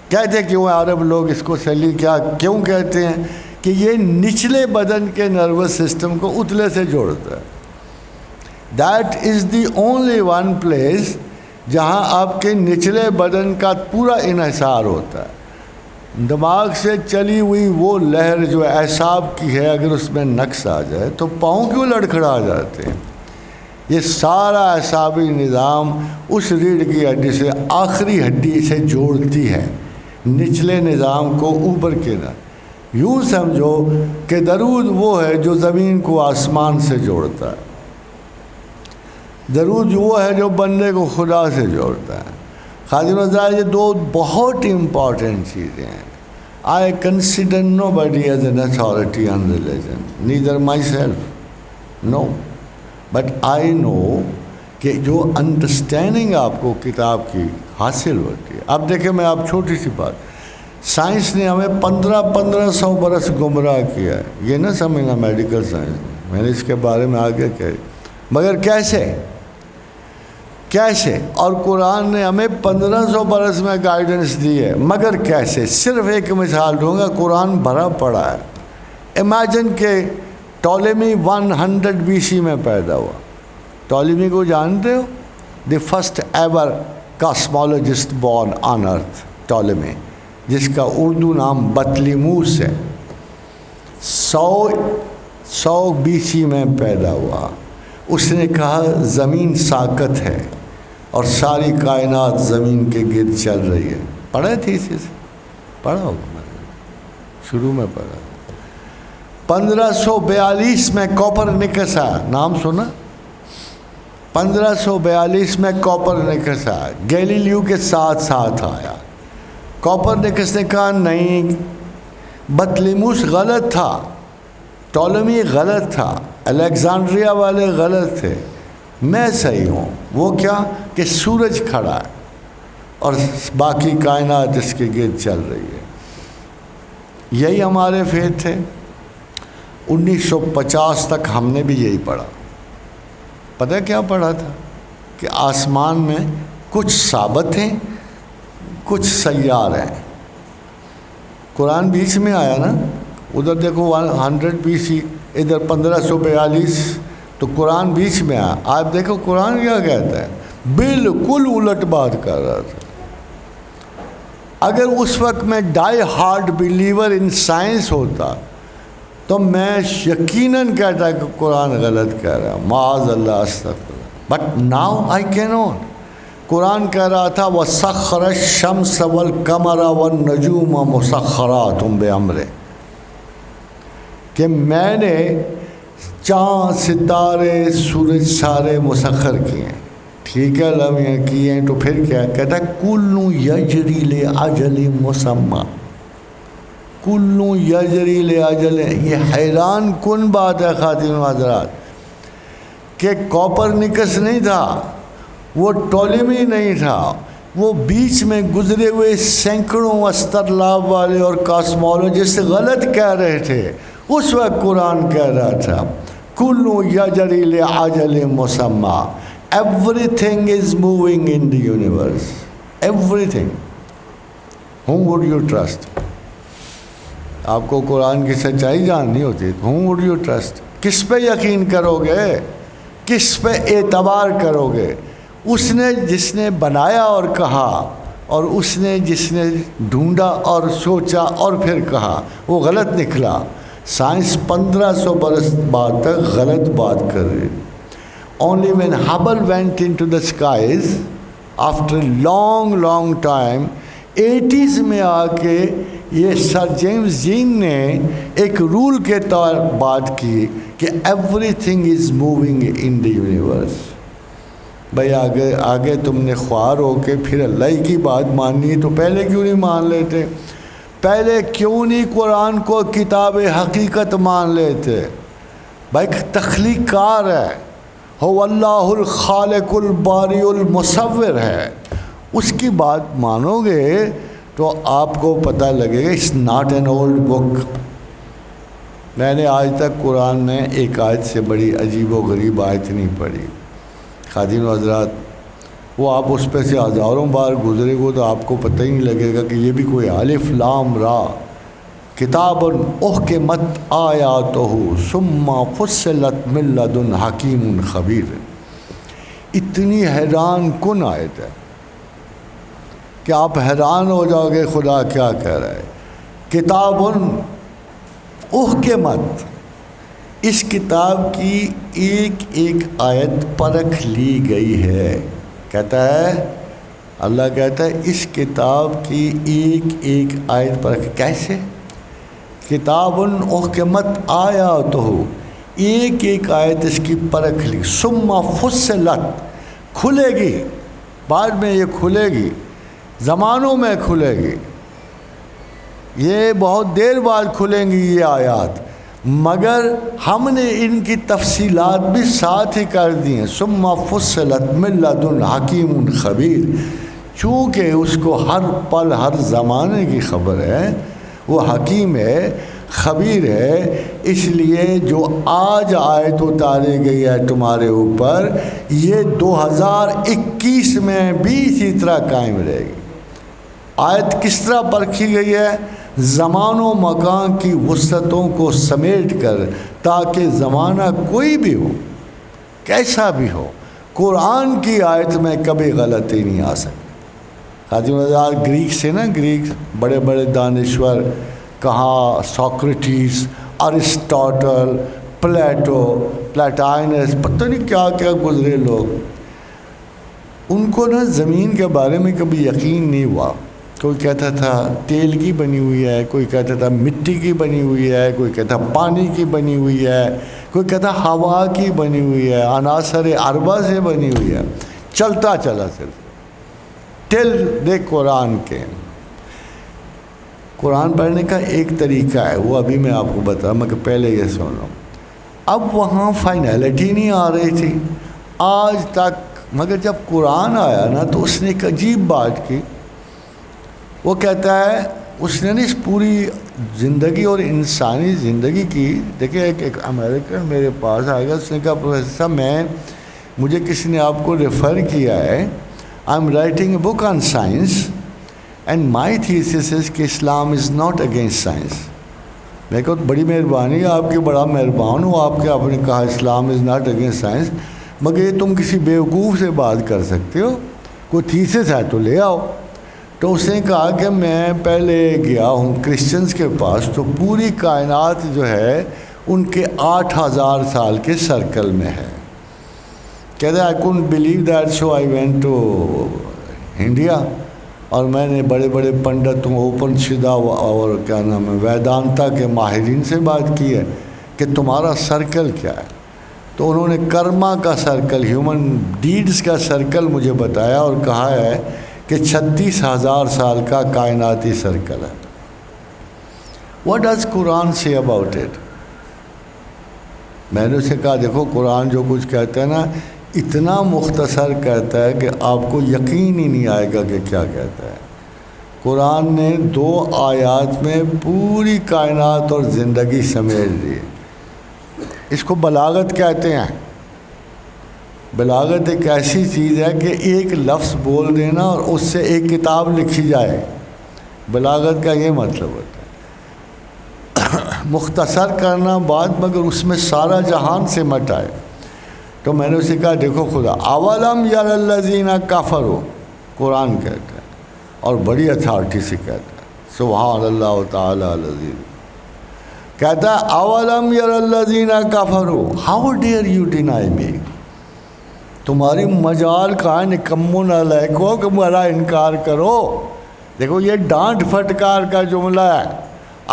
کہتے کیوں عرب لوگ اس کو سلی کیوں کہتے ہیں؟ کہ یہ نچلے بدن کے نروس سسٹم کو اتلے سے جوڑتا ہے۔ That is the only one place جہاں آپ کے نچلے بدن کا پورا انحصار ہوتا ہے۔ دماغ سے چلی ہوئی وہ لہر جو اعصاب کی ہے، اگر اس میں نقص آ جائے تو پاؤں کیوں لڑکھڑا جاتے ہیں؟ یہ سارا اعصابی نظام اس ریڑھ کی ہڈی سے آخری ہڈی سے جوڑتی ہے، نچلے نظام کو اوپر کے نہ۔ یوں سمجھو کہ درود وہ ہے جو زمین کو آسمان سے جوڑتا ہے، درود وہ ہے جو بندے کو خدا سے جوڑتا ہے۔ خادم حضرات، یہ دو بہت امپورٹنٹ چیزیں ہیں۔ I consider nobody as an authority on religion, neither myself, no. But I know کہ جو انڈرسٹینڈنگ آپ کو کتاب کی حاصل ہوتی ہے۔ اب دیکھیں، میں آپ چھوٹی سی بات، سائنس نے ہمیں 1500 برس گمراہ کیا ہے، یہ نہ سمجھنا میڈیکل سائنس، میں نے اس کے بارے میں آگے کہی، مگر کیسے؟ اور قرآن نے ہمیں 1500 برس میں گائیڈنس دی ہے، مگر کیسے؟ صرف ایک مثال دوں گا، قرآن بھرا پڑا ہے۔ امیجن کہ ٹولمی 100 BC میں پیدا ہوا۔ ٹولمی کو جانتے ہو؟ دی فرسٹ ایور کاسمولوجسٹ بورن آن ارتھ، ٹولمی، جس کا اردو نام بطلیموس ہے۔ 100 BC میں پیدا ہوا۔ اس نے کہا زمین ساکت ہے اور ساری کائنات زمین کے گرد چل رہی ہے۔ پڑھا تھی اسے؟ پڑھا ہوگا، میں شروع میں پڑھا۔ 1542 میں کوپرنیکس آیا، نام سنا؟ 1542 میں کوپرنیکس آیا، گیلیلیو کے ساتھ آیا۔ کوپرنیکس نے کہا نہیں، بطلیموس غلط تھا، ٹولمی غلط تھا، الیگزانڈریا والے غلط تھے، میں صحیح ہوں۔ وہ کیا کہ سورج کھڑا ہے اور باقی کائنات اس کے گرد چل رہی ہے۔ یہی ہمارے فیت تھے۔ 1950 تک ہم نے بھی یہی پڑھا۔ پتہ کیا پڑھا تھا؟ کہ آسمان میں کچھ ثابت ہیں، کچھ سیار ہیں۔ قرآن بیچ میں آیا نا، ادھر دیکھو 100 BC، ادھر 1542، تو قرآن بیچ میں آیا۔ آپ دیکھو قرآن کیا کہتا ہے، بالکل الٹ بات کر رہا تھا۔ اگر اس وقت میں ڈائی ہارڈ بلیور ان سائنس ہوتا تو میں یقیناً کہتا کہ قرآن غلط کہہ رہا ہے، معاذ اللہ، استغفر اللہ۔ But now I cannot. قرآن کہہ رہا تھا وَسَخَّرَ الشَّمْسَ وَالْقَمَرَ وَالنُّجُومَ مُسَخَّرَاتٌ بِأَمْرِهِ، کہ میں نے چاند، ستارے، سورج سارے مسخر کیے ہیں۔ ٹھیک ہے، لمحے کیے ہیں، تو پھر کیا کہتا ہے؟ کُلٌّ یجری لِأَجَلٍ مُّسَمًّى، کُلٌّ یجری لِأَجَلٍ۔ یہ حیران کن بات ہے خاتون حضرات کہ کوپرنیکس نہیں تھا، وہ ٹولمی نہیں تھا، وہ بیچ میں گزرے ہوئے سینکڑوں اسطرلاب والے اور کاسمولوجسٹ غلط کہہ رہے تھے۔ اس وقت قرآن کہہ رہا تھا کُلٌّ یجری لِأَجَلٍ مُّسَمًّى، everything is moving in the universe, everything. Whom would you trust? آپ کو قرآن کی سچائی جاننی ہوتی ہے، whom would you trust؟ کس پہ یقین کرو گے؟ کس پہ اعتبار کرو گے؟ اس نے جس نے بنایا اور کہا، اور اس نے جس نے ڈھونڈا اور سوچا اور پھر کہا، وہ غلط نکلا۔ سائنس 1500 برس بعد تک غلط بات کر رہی۔ Only when Hubble went into the skies after a long time 80s میں آ کے یہ سر جیمز جین نے ایک رول کے طور بات کی کہ every thing is moving in the universe. بھائی آگے تم نے خوار ہو کے پھر اللہ کی بات ماننی تو پہلے کیوں نہیں مان لیتے؟ پہلے کیوں نہیں قرآن کو کتاب حقیقت مان لیتے؟ بھائی تخلیق کار ہے، هو اللہ الخالق الباری المصور ہے، اس کی بات مانو گے تو آپ کو پتہ لگے گا اٹس ناٹ این اولڈ بک۔ میں نے آج تک قرآن میں ایک آیت سے بڑی عجیب و غریب آیت نہیں پڑھی۔ خادم حضرات، وہ آپ اس پہ سے ہزاروں بار گزرے گو تو آپ کو پتہ ہی نہیں لگے گا کہ یہ بھی کوئی الف لام را کتاب احکمت آیاتہ ثم فصلت من لدن حکیم خبیر۔ اتنی حیران کن آیت ہے کہ آپ حیران ہو جاؤ گے خدا کیا کہہ رہا ہے۔ کتاب احکمت، اس کتاب کی ایک ایک آیت پرکھ لی گئی ہے۔ کہتا ہے اللہ کہتا ہے اس کتاب کی ایک ایک آیت پرکھ، کیسے؟ کتاب احکمت آیاتہ، ایک ایک آیت اس کی پرکھ لی، ثم فصلت، کھلے گی، بعد میں یہ کھلے گی، زمانوں میں کھلے گی، یہ بہت دیر بعد کھلیں گی یہ آیات، مگر ہم نے ان کی تفصیلات بھی ساتھ ہی کر دی ہیں۔ ثم فصلت من لدن حکیم خبیر، چونکہ اس کو ہر پل ہر زمانے کی خبر ہے، وہ حکیم ہے، خبیر ہے، اس لیے جو آج آیت اتاری گئی ہے تمہارے اوپر، یہ 2021 میں بھی اسی طرح قائم رہے گی۔ آیت کس طرح پرکھی گئی ہے؟ زمان و مکان کی وسعتوں کو سمیٹ کر، تاکہ زمانہ کوئی بھی ہو، کیسا بھی ہو، قرآن کی آیت میں کبھی غلطی نہیں آ سکتی۔ خادم حضرات، گریک سے نا، گریک بڑے بڑے دانشور، کہاں سوکریٹیز، ارسطاٹل، پلاٹائنس، پتہ نہیں کیا کیا گزرے لوگ، ان کو نا زمین کے بارے میں کبھی یقین نہیں ہوا۔ کوئی کہتا تھا تیل کی بنی ہوئی ہے، کوئی کہتا تھا مٹی کی بنی ہوئی ہے، کوئی کہتا پانی کی بنی ہوئی ہے، کوئی کہتا ہوا کی بنی ہوئی ہے، عناصر اربع سے بنی ہوئی ہے، چلتا چلا صرف ٹل دے قرآن کے۔ قرآن پڑھنے کا ایک طریقہ ہے، وہ ابھی میں آپ کو بتا، مگر پہلے یہ سن لو۔ اب وہاں فائنلٹی نہیں آ رہی تھی آج تک، مگر جب قرآن آیا نا تو اس نے ایک عجیب بات کی۔ وہ کہتا ہے، اس نے اس پوری زندگی اور انسانی زندگی کی، دیکھیں ایک امریکن میرے پاس آئے گا، اس نے کہا پروفیسر صاحب مجھے کسی نے آپ کو ریفر کیا ہے، I am writing a book on science and my thesis is کہ Islam is not against science. میں کہا بڑی مہربانی ہے آپ کی، بڑا مہربان ہوں آپ کے، آپ نے کہا اسلام از ناٹ اگینسٹ سائنس، مگر یہ تم کسی بیوقوف سے بات کر سکتے ہو، کوئی تھیسس ہے تو لے آؤ۔ تو اس نے کہا کہ میں پہلے گیا ہوں کرسچنس کے پاس، تو پوری کائنات جو ہے ان کے 8000 سال کے سرکل میں ہے۔ کہتے ہیں I can't believe that, so I went to India, اور میں نے بڑے بڑے پنڈتوں، اوپن شدہ اور کیا نام ہے ویدانتا کے ماہرین سے بات کی ہے کہ تمہارا سرکل کیا ہے، تو انہوں نے کرما کا سرکل، ہیومن ڈیڈز کا سرکل مجھے بتایا اور کہا ہے کہ 36,000 سال کا کائناتی سرکل ہے۔ What does Quran say about it؟ میں نے اسے کہا دیکھو قرآن جو کچھ کہتا ہے نا، اتنا مختصر کہتا ہے کہ آپ کو یقین ہی نہیں آئے گا کہ کیا کہتا ہے۔ قرآن نے 2 آیات میں پوری کائنات اور زندگی سمیٹ دی۔ اس کو بلاغت کہتے ہیں۔ بلاغت ایک ایسی چیز ہے کہ ایک لفظ بول دینا اور اس سے ایک کتاب لکھی جائے، بلاغت کا یہ مطلب ہوتا ہے، مختصر کرنا بات مگر اس میں سارا جہان سے مٹ آئے۔ تو میں نے اسے کہا دیکھو خدا اولم یر الذین کفروا، قرآن کہتا ہے اور بڑی اتھارٹی سے کہتا ہے، سبحان اللہ تعالی العظیم، کہتا ہے اولم یر الذین کفروا ہاؤ ڈیئر یو ڈینائی می، تمہاری مجال کہاں نکمو نالائق ہو کہ میرا انکار کرو۔ دیکھو یہ ڈانٹ پھٹکار کا جملہ ہے،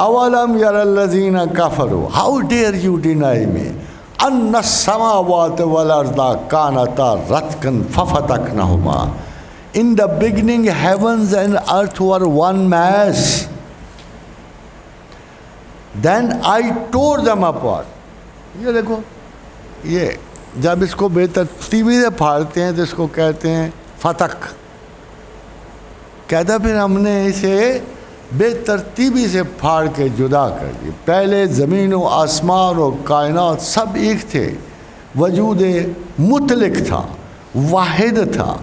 اولم یر الذین کفروا ہاؤ ڈیئر یو ڈینائی می ان السماوات والارض کانتا رتقا ففتقناہما، in the beginning heavens and earth were one mass, then I tore them apart۔ یہ دیکھو یہ جب اس کو بے ترتیبی سے پھاڑتے ہیں تو اس کو کہتے ہیں فتق. کہتا پھر ہم نے اسے بے ترتیبی سے پھاڑ کے جدا کر دی. پہلے زمین و آسمان و کائنات سب ایک تھے, وجود مطلق تھا, واحد تھا.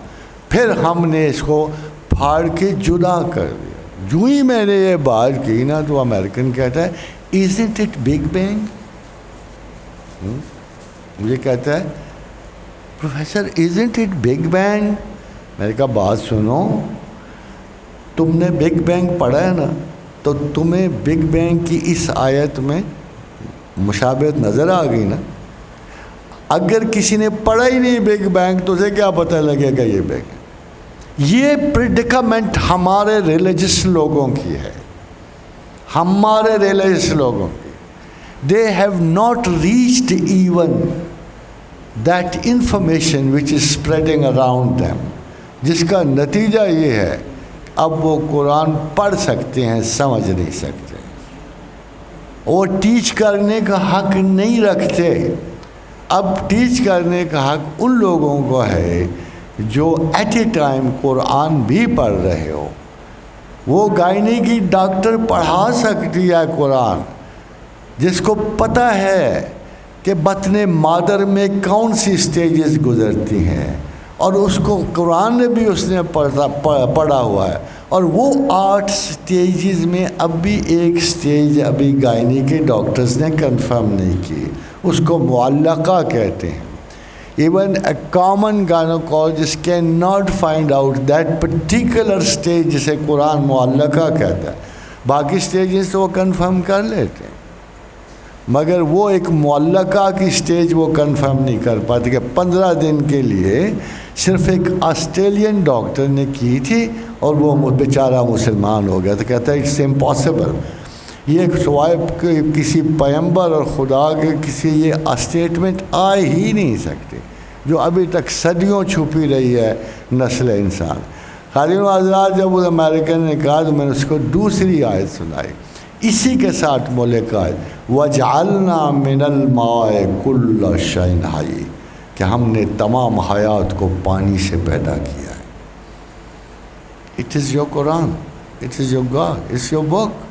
پھر ہم نے اس کو پھاڑ کے جدا کر دیا. جو ہی میں نے یہ بات کی نا تو امریکن کہتا ہے isn't it big bang. مجھے کہتا ہے professor isn't it big bang. میں نے کہا بات سنو, تم نے بگ بینگ پڑھا ہے نا, تو تمہیں بگ بینگ کی اس آیت میں مشابہت نظر آ گئی نا. اگر کسی نے پڑھا ہی نہیں بگ بینگ تو اسے کیا پتہ لگے گا یہ بگ. یہ پریڈیکامنٹ ہمارے ریلیجس لوگوں کی ہے, ہمارے ریلیجس لوگوں کی. They have not reached even that information which is spreading around them, جس کا نتیجہ یہ ہے اب وہ قرآن پڑھ سکتے ہیں, سمجھ نہیں سکتے. وہ ٹیچ کرنے کا حق نہیں رکھتے. اب ٹیچ کرنے کا حق ان لوگوں کو ہے جو ایٹ اے ٹائم قرآن بھی پڑھ رہے ہو. وہ گائنی کی ڈاکٹر پڑھا سکتی ہے قرآن, جس کو پتہ ہے کہ بطن مادر میں کون سی سٹیجز گزرتی ہیں, اور اس کو قرآن نے بھی اس نے پڑھا ہوا ہے. اور وہ 8 سٹیجز میں اب بھی ایک سٹیج ابھی گائنی کے ڈاکٹرز نے کنفرم نہیں کی, اس کو معلقہ کہتے ہیں. Even a common gynaecologist can not find out that particular stage جسے قرآن معلقہ کہتا ہے. باقی سٹیجز تو وہ کنفرم کر لیتے ہیں, مگر وہ ایک معلقہ کی سٹیج وہ کنفرم نہیں کر پاتے. کہ 15 دن کے لیے صرف ایک آسٹریلین ڈاکٹر نے کی تھی اور وہ بیچارہ مسلمان ہو گیا. تو کہتا ہے اٹس امپاسبل. یہ سوائے کسی پیغمبر اور خدا کے کسی یہ اسٹیٹمنٹ آ ہی نہیں سکتے جو ابھی تک صدیوں چھپی رہی ہے نسل انسان. خادم حضرات, جب اس امریکن نے کہا تو میں نے اس کو دوسری آیت سنائی اسی کے ساتھ ملکات وَجْعَلْنَا مِنَ الْمَاءِ كُلَّ شَيْءٍ حَيٍّ, کہ ہم نے تمام حیات کو پانی سے پیدا کیا ہے. اٹ از یور قرآن, it is your god, it's your book.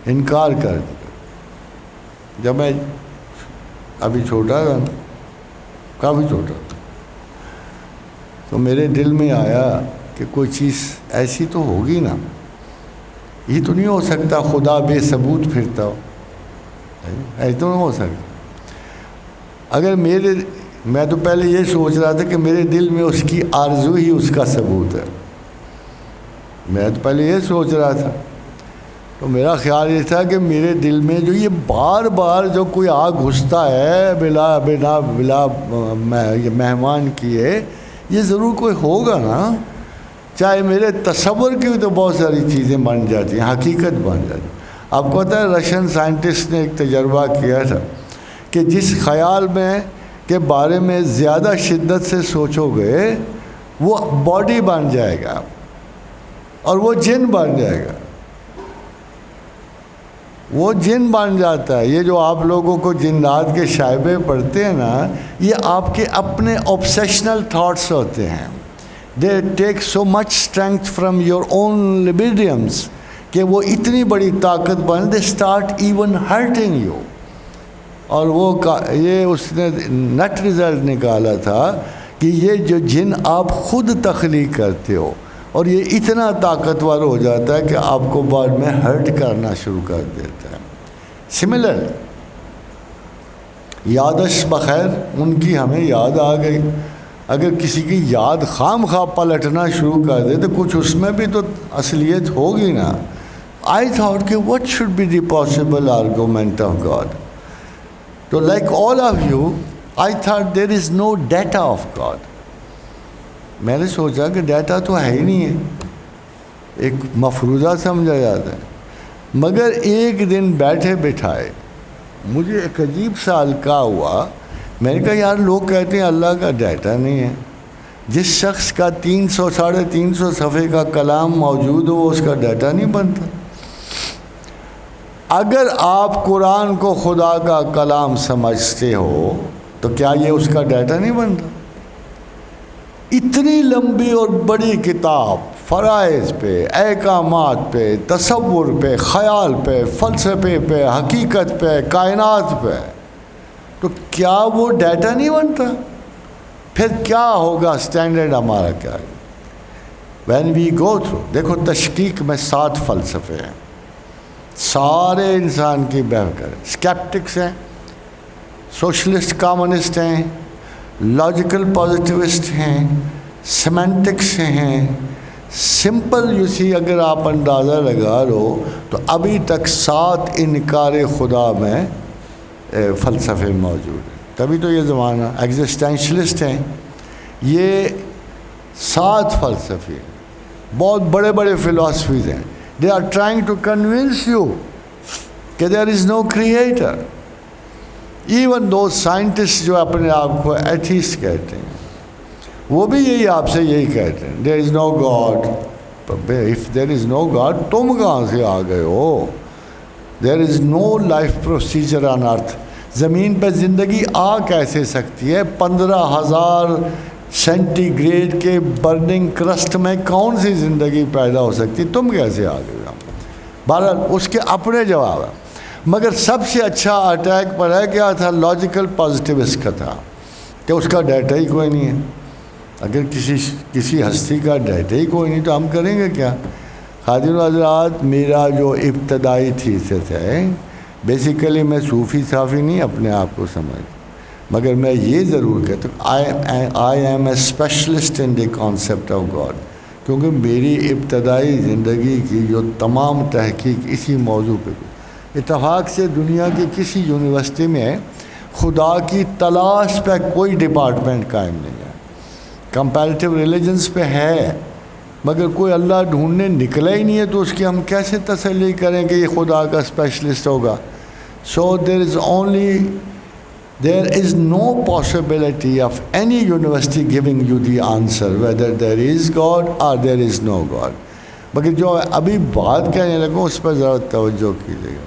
انکار کر دیا. جب میں ابھی چھوٹا تھا, کافی چھوٹا تھا, تو میرے دل میں آیا کہ کوئی چیز ایسی تو ہوگی نا, یہ تو نہیں ہو سکتا خدا بے ثبوت پھرتا ہو, ایسا تو نہیں ہو سکتا. اگر میں تو پہلے یہ سوچ رہا تھا کہ میرے دل میں اس کی آرزو ہی اس کا ثبوت ہے. میں تو پہلے یہ سوچ رہا تھا. تو میرا خیال یہ تھا کہ میرے دل میں جو یہ بار بار جو کوئی آگ گھستا ہے بلا مہمان کیے, یہ ضرور کوئی ہوگا نا. چاہے میرے تصور کی تو بہت ساری چیزیں بن جاتی ہیں, حقیقت بن جاتی. آپ کو پتہ ہے رشین سائنٹسٹ نے ایک تجربہ کیا تھا کہ جس خیال میں کے بارے میں زیادہ شدت سے سوچو گے وہ باڈی بن جائے گا اور وہ جن بن جائے گا. وہ جن بن جاتا ہے. یہ جو آپ لوگوں کو جنات کے شائبے پڑھتے ہیں نا, یہ آپ کے اپنے آبسیشنل تھاٹس ہوتے ہیں. They take so much strength from your own libidos کہ وہ اتنی بڑی طاقت بن, they start even hurting you. اور وہ یہ اس نے نیٹ رزلٹ نکالا تھا کہ یہ جو جن آپ خود تخلیق کرتے ہو اور یہ اتنا طاقتور ہو جاتا ہے کہ آپ کو بعد میں ہرٹ کرنا شروع کر دیتا ہے. سملر یادش بخیر ان کی ہمیں یاد آ گئی. اگر کسی کی یاد خام خواہ پلٹنا شروع کر دے تو کچھ اس میں بھی تو اصلیت ہوگی نا. آئی تھاٹ کہ what should be the possible argument of God. تو like all of you, I thought there is no data of God. میں نے سوچا کہ ڈیٹا تو ہے ہی نہیں ہے, ایک مفروضہ سمجھا جاتا ہے. مگر ایک دن بیٹھے بٹھائے مجھے ایک عجیب سا الکا ہوا. میں نے کہا یار لوگ کہتے ہیں اللہ کا ڈیٹا نہیں ہے. جس شخص کا 300 350 صفحے کا کلام موجود ہو اس کا ڈیٹا نہیں بنتا. اگر آپ قرآن کو خدا کا کلام سمجھتے ہو تو کیا یہ اس کا ڈیٹا نہیں بنتا؟ اتنی لمبی اور بڑی کتاب فرائض پہ، احکامات پہ، تصور پہ، خیال پہ، فلسفے پہ، حقیقت پہ، کائنات پہ، تو کیا وہ ڈیٹا نہیں بنتا؟ پھر کیا ہوگا اسٹینڈرڈ ہمارا کیا ہے؟ وین وی گو تھرو، دیکھو تشکیک میں 7 فلسفے ہیں، سارے انسان کی بحث کریں، اسکیپٹکس ہیں، سوشلسٹ کامونسٹ ہیں، لاجیکل پازیٹیوسٹ ہیں، سیمینٹکس ہیں، سمپل یو سی اگر آپ اندازہ لگا لو تو ابھی تک 7 انکار خدا میں فلسفے موجود ہیں. تبھی تو یہ زمانہ ایگزسٹینشلسٹ ہیں. یہ 7 فلسفے بہت بڑے بڑے فلاسفیز ہیں. They are trying to convince you کہ there is no creator. Even though scientist جو اپنے آپ کو ایتھیسٹ کہتے ہیں وہ بھی یہی آپ سے یہی کہتے ہیں there is no God. If there is no God تم کہاں سے آ گئے ہو؟ دیر از نو لائف پروسیجر آن ارتھ. زمین پہ زندگی آ کیسے سکتی ہے؟ 15,000 سینٹی گریڈ کے برننگ کرسٹ میں کون سی زندگی پیدا ہو سکتی؟ تم کیسے آ گئے؟ بہرحال اس کے اپنے جواب ہیں. مگر سب سے اچھا اٹیک پر ہے کیا تھا؟ لاجیکل پازیٹیوسٹ کا تھا کہ اس کا ڈیٹا ہی کوئی نہیں ہے. اگر کسی ہستی کا ڈیٹا ہی کوئی نہیں تو ہم کریں گے کیا؟ خادم حضرات، میرا جو ابتدائی تھیسس ہے، بیسیکلی میں صوفی صافی نہیں اپنے آپ کو سمجھ، مگر میں یہ ضرور کہتا ہوں I am a specialist in the concept of God, کیونکہ میری ابتدائی زندگی کی جو تمام تحقیق اسی موضوع پہ. اتفاق سے دنیا کی کسی یونیورسٹی میں خدا کی تلاش پہ کوئی ڈپارٹمنٹ قائم نہیں ہے. کمپیریٹیو ریلیجنس پہ ہے مگر کوئی اللہ ڈھونڈنے نکلا ہی نہیں ہے، تو اس کی ہم کیسے تسلی کریں کہ یہ خدا کا اسپیشلسٹ ہوگا؟ سو there is no possibility of any university giving you the answer whether there is God or there is no God. مگر جو ابھی بات کہنے لگوں اس پر ذرا توجہ کیجیے گا.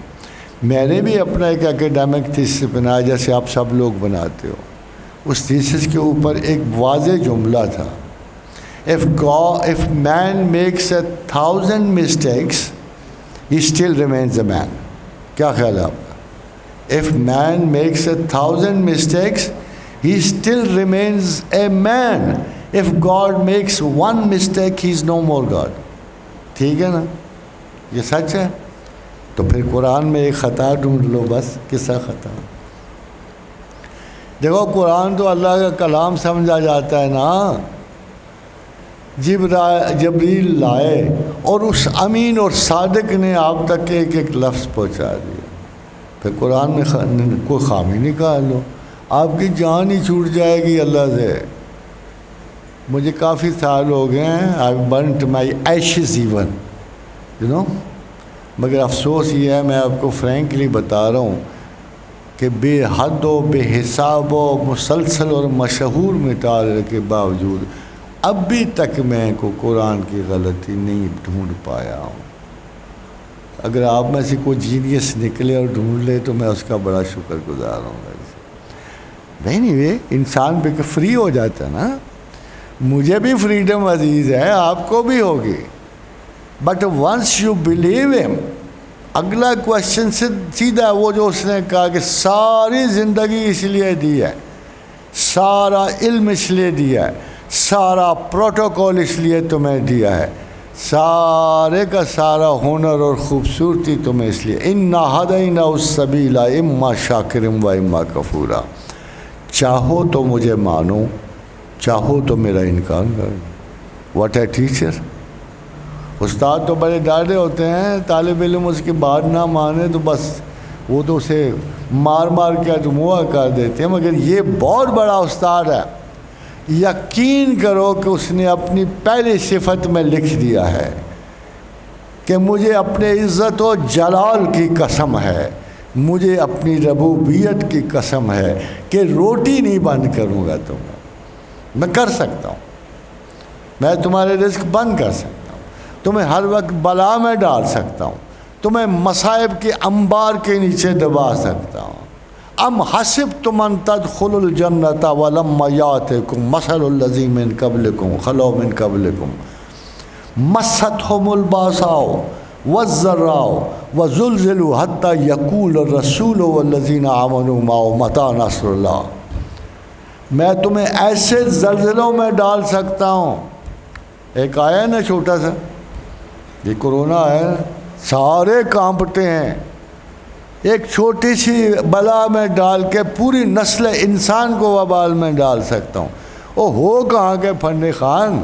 میں نے بھی اپنا ایک اکیڈمک تھیسس بنایا جیسے آپ سب لوگ بناتے ہو. اس تھیسس کے اوپر ایک واضح جملہ تھا، if man makes 1,000 mistakes he still remains a man. کیا خیال ہے آپ کا؟ If man makes 1,000 mistakes he still remains a man. If God makes 1 mistake he is no more God. ٹھیک ہے نا؟ یہ سچ ہے. تو پھر قرآن میں ایک خطا ڈھونڈ لو، بس کسا خطا. دیکھو قرآن تو اللہ کا کلام سمجھا جاتا ہے نا. جبریل لائے اور اس امین اور صادق نے آپ تک ایک ایک لفظ پہنچا دیا. پھر قرآن میں کوئی خامی نکال لو، آپ کی جان ہی چھوٹ جائے گی اللہ سے. مجھے کافی سال ہو گئے ہیں، I burnt my ashes even you know. مگر افسوس یہ ہے، میں آپ کو فرینکلی بتا رہا ہوں کہ بے حد و بے حساب و مسلسل اور مشہور مطالعے کے باوجود اب بھی تک میں کو قرآن کی غلطی نہیں ڈھونڈ پایا ہوں. اگر آپ میں سے کوئی جینیس نکلے اور ڈھونڈ لے تو میں اس کا بڑا شکر گزار ہوں گا. نہیں انسان بھی فری ہو جاتا ہے نا. مجھے بھی فریڈم عزیز ہے، آپ کو بھی ہوگی، بٹ ونس یو بلیو ہم. اگلا کوشچن سیدھا وہ جو اس نے کہا کہ ساری زندگی اس لیے دی ہے، سارا علم اس لیے دیا ہے، سارا پروٹوکول اس لیے تمہیں دیا ہے، سارے کا سارا ہنر اور خوبصورتی تمہیں اس لیے. اِنَّا هَدَيْنَاهُ السَّبِيلَ اِمَّا شَاكِرٍ وَإِمَّا كَفُورًا. چاہو تو مجھے مانو، چاہو تو میرا انکار کرو. What a teacher. استاد تو بڑے ڈاڈے ہوتے ہیں، طالب علم اس کی بات نہ مانے تو بس وہ تو اسے مار مار کے ادموا کر دیتے ہیں. مگر یہ بہت بڑا استاد ہے. یقین کرو کہ اس نے اپنی پہلی صفت میں لکھ دیا ہے کہ مجھے اپنے عزت و جلال کی قسم ہے، مجھے اپنی ربوبیت کی قسم ہے کہ روٹی نہیں بند کروں گا تمہیں. میں کر سکتا ہوں، میں تمہارے رزق بند کر سکتا ہوں، تمہیں ہر وقت بلا میں ڈال سکتا ہوں، تمہیں مصائب کے انبار کے نیچے دبا سکتا ہوں. ام حسبتم ان تدخلوا الجنۃ ولما یاتکم مثل الذین من قبلکم خلو من قبلکم مستهم الباساء والضراء وزلزلوا حتى يقول الرسول والذین آمنوا معه متى نصر اللہ. میں تمہیں ایسے زلزلوں میں ڈال سکتا ہوں. ایک آیا ہے نا چھوٹا سا، یہ کورونا ہے، سارے کانپتے ہیں. ایک چھوٹی سی بلا میں ڈال کے پوری نسل انسان کو وبال میں ڈال سکتا ہوں. او ہو کہاں کے فن خان،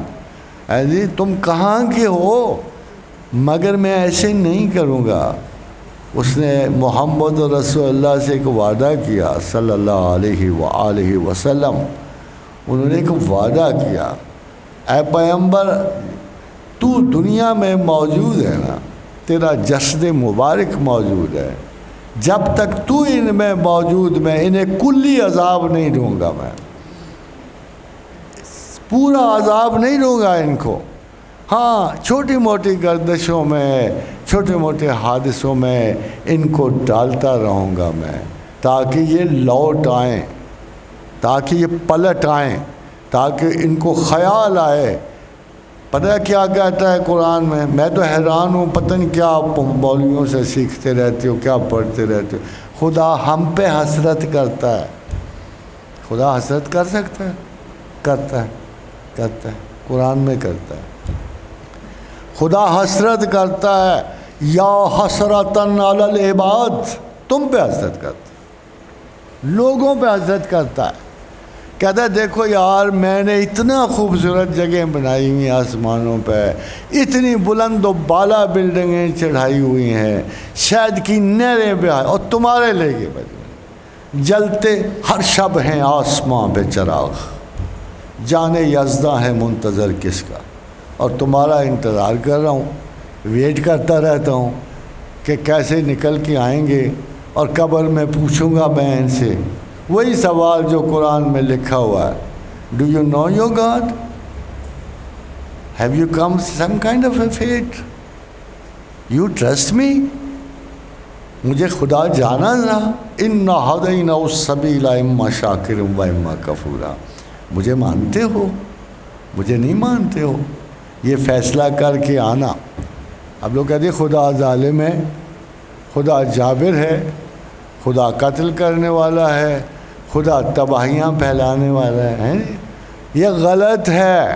اے جی تم کہاں کے ہو؟ مگر میں ایسے نہیں کروں گا. اس نے محمد رسول اللہ سے ایک وعدہ کیا صلی اللہ علیہ وآلہ وسلم. انہوں نے ایک وعدہ کیا، اے پیغمبر تو دنیا میں موجود ہے نا، تیرا جسد مبارک موجود ہے، جب تک تو ان میں موجود میں انہیں کلی عذاب نہیں دوں گا، میں پورا عذاب نہیں دوں گا ان کو. ہاں چھوٹی موٹی گردشوں میں، چھوٹے موٹے حادثوں میں ان کو ڈالتا رہوں گا میں، تاکہ یہ لوٹ آئیں، تاکہ یہ پلٹ آئیں، تاکہ ان کو خیال آئے. پتہ ہے کیا کہتا ہے قرآن میں؟ میں تو حیران ہوں، پتہ نہیں کیا آپ مولویوں سے سیکھتے رہتے ہو، کیا پڑھتے رہتے ہو. خدا ہم پہ حسرت کرتا ہے. خدا حسرت کر سکتا ہے؟ کرتا ہے قرآن میں کرتا ہے. خدا حسرت کرتا ہے، یا حسرتن علی العباد، تم پہ حسرت کرتا ہے، لوگوں پہ حسرت کرتا ہے. کہتا ہے دیکھو یار میں نے اتنا خوبصورت جگہیں بنائی ہوئی ہیں آسمانوں پہ، اتنی بلند و بالا بلڈنگیں چڑھائی ہوئی ہیں، شہد کی نہریں بہائے، اور تمہارے لے کے بجے جلتے ہر شب ہیں آسماں پہ چراغ، جانے یزداں ہے منتظر کس کا. اور تمہارا انتظار کر رہا ہوں، ویٹ کرتا رہتا ہوں کہ کیسے نکل کے آئیں گے، اور قبر میں پوچھوں گا میں ان سے وہی سوال جو قرآن میں لکھا ہوا ہے. Do you know your god? Have you come some kind of a faith? You trust me? مجھے خدا جانا ذرا. انا ہدیناہ السبیل اما شاکرا و اما کفورا. مجھے مانتے ہو؟ مجھے نہیں مانتے ہو؟ یہ فیصلہ کر کے آنا. اب لوگ کہتے ہیں خدا ظالم ہے، خدا جابر ہے، خدا قتل کرنے والا ہے، خدا تباہیاں پھیلانے والا ہے. یہ غلط ہے.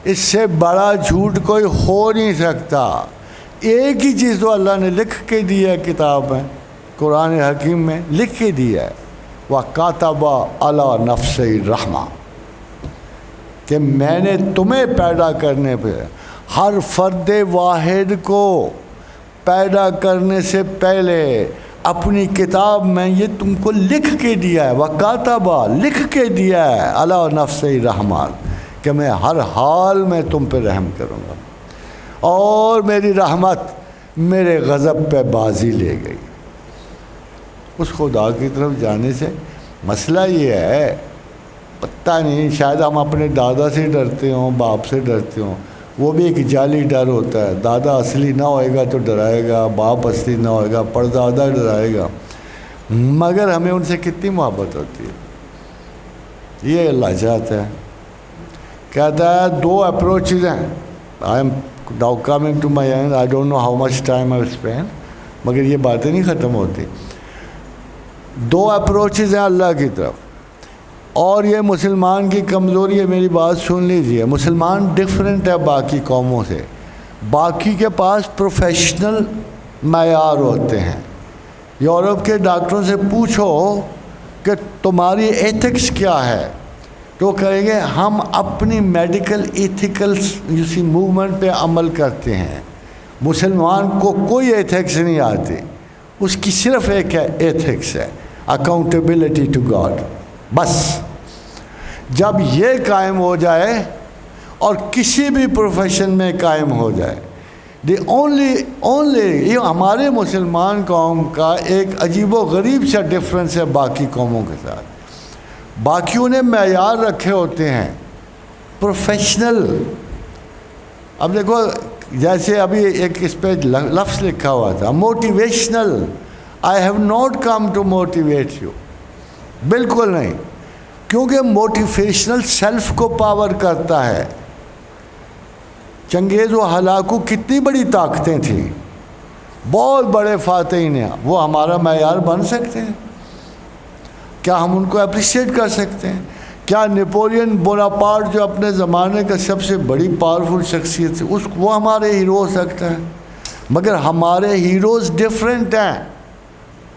اس سے بڑا جھوٹ کوئی ہو نہیں سکتا. ایک ہی چیز تو اللہ نے لکھ کے دی ہے کتاب میں، قرآن حکیم میں لکھ کے دیا ہے، وَكَتَبَ عَلَى نَفْسِهِ الرَّحْمَةَ، کہ میں نے تمہیں پیدا کرنے پہ، ہر فرد واحد کو پیدا کرنے سے پہلے اپنی کتاب میں یہ تم کو لکھ کے دیا ہے. وَكَتَبَ، لکھ کے دیا ہے، عَلَى نَفْسِهِ الرَّحْمَةَ، کہ میں ہر حال میں تم پہ رحم کروں گا. اور میری رحمت میرے غضب پہ بازی لے گئی. اس خدا کی طرف جانے سے مسئلہ یہ ہے، پتہ نہیں شاید ہم اپنے دادا سے ڈرتے ہوں، باپ سے ڈرتے ہوں. وہ بھی ایک جعلی ڈر ہوتا ہے. دادا اصلی نہ ہوئے گا تو ڈرائے گا، باپ اصلی نہ ہوئے گا پردادا ڈرائے گا، مگر ہمیں ان سے کتنی محبت ہوتی ہے. یہ اللہ چاہتا ہے. کہتا ہے دو اپروچز ہیں. I am now coming to my end, I don't know how much time I've spent, مگر یہ باتیں نہیں ختم ہوتی. دو اپروچز ہیں اللہ کی طرف، اور یہ مسلمان کی کمزوری ہے. میری بات سن لیجئے، مسلمان ڈیفرنٹ ہے باقی قوموں سے. باقی کے پاس پروفیشنل معیار ہوتے ہیں. یورپ کے ڈاکٹروں سے پوچھو کہ تمہاری ایتھکس کیا ہے، تو کہیں گے ہم اپنی میڈیکل ایتھیکل موومنٹ پہ عمل کرتے ہیں. مسلمان کو کوئی ایتھکس نہیں آتی. اس کی صرف ایک ایتھکس ہے، اکاؤنٹیبلٹی ٹو گاڈ. بس جب یہ قائم ہو جائے، اور کسی بھی پروفیشن میں قائم ہو جائے، دی اونلی یہ ہمارے مسلمان قوم کا ایک عجیب و غریب سا ڈفرینس ہے باقی قوموں کے ساتھ. باقیوں نے معیار رکھے ہوتے ہیں پروفیشنل. اب دیکھو جیسے ابھی ایک اس پہ لفظ لکھا ہوا تھا motivational. I have not come to motivate you. بالکل نہیں, کیونکہ موٹیویشنل سیلف کو پاور کرتا ہے. چنگیز و ہلاکو کتنی بڑی طاقتیں تھیں, بہت بڑے فاتحین ہیں, وہ ہمارا معیار بن سکتے ہیں؟ کیا ہم ان کو اپریشیٹ کر سکتے ہیں؟ کیا نیپولین بوناپارٹ جو اپنے زمانے کا سب سے بڑی پاورفل شخصیت تھی, وہ ہمارے ہیرو ہو سکتا ہے؟ مگر ہمارے ہیروز ڈفرینٹ ہیں.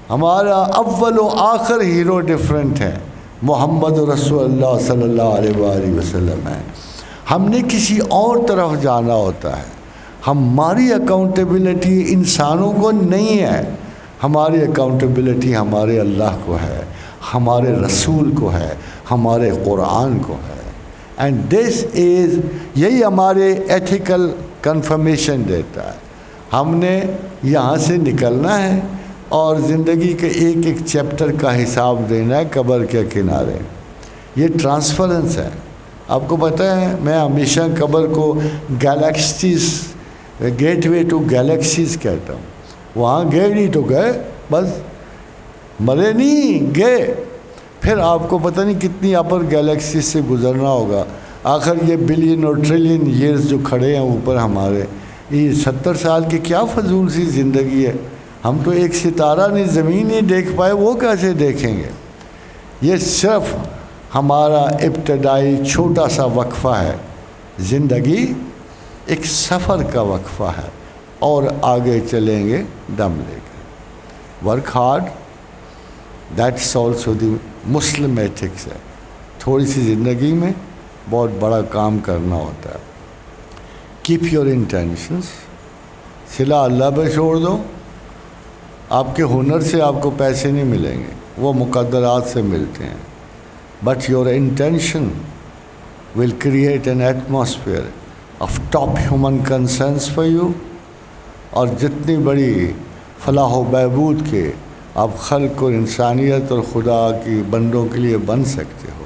ہمارا اول و آخر ہیرو ڈفرینٹ ہے. محمد رسول اللہ صلی اللہ علیہ وآلہ وسلم ہے. ہم نے کسی اور طرف جانا ہوتا ہے. ہماری اکاؤنٹیبلٹی انسانوں کو نہیں ہے, ہماری اکاؤنٹیبلٹی ہمارے اللہ کو ہے, ہمارے رسول کو ہے, ہمارے قرآن کو ہے. اینڈ دس از, یہی ہمارے ایتھیکل کنفرمیشن دیتا ہے. ہم نے یہاں سے نکلنا ہے اور زندگی کے ایک ایک چیپٹر کا حساب دینا ہے قبر کے کنارے. یہ ٹرانسفرنس ہے. آپ کو پتہ ہے میں ہمیشہ قبر کو galaxies, gateway to galaxies کہتا ہوں. وہاں گئے نہیں تو گئے, بس مرے نہیں گئے. پھر آپ کو پتہ نہیں کتنی اپر گیلیکسیز سے گزرنا ہوگا. آخر یہ بلین اور ٹریلین ایئرز جو کھڑے ہیں اوپر ہمارے, یہ 70 سال کی کیا فضول سی زندگی ہے. ہم تو ایک ستارہ نہیں, زمین نہیں دیکھ پائے, وہ کیسے دیکھیں گے؟ یہ صرف ہمارا ابتدائی چھوٹا سا وقفہ ہے. زندگی ایک سفر کا وقفہ ہے اور آگے چلیں گے دم لے کے. Work hard, that's also the Muslim ethics ہے. تھوڑی سی زندگی میں بہت بڑا کام کرنا ہوتا ہے. کیپ یور انٹینشنس, صلہ اللہ پہ چھوڑ دو. آپ کے ہنر سے آپ کو پیسے نہیں ملیں گے, وہ مقدرات سے ملتے ہیں. But your intention will create an atmosphere of top human concerns for you. اور جتنی بڑی فلاح و بہبود کے آپ خلق اور انسانیت اور خدا کی بندوں کے لیے بن سکتے ہو.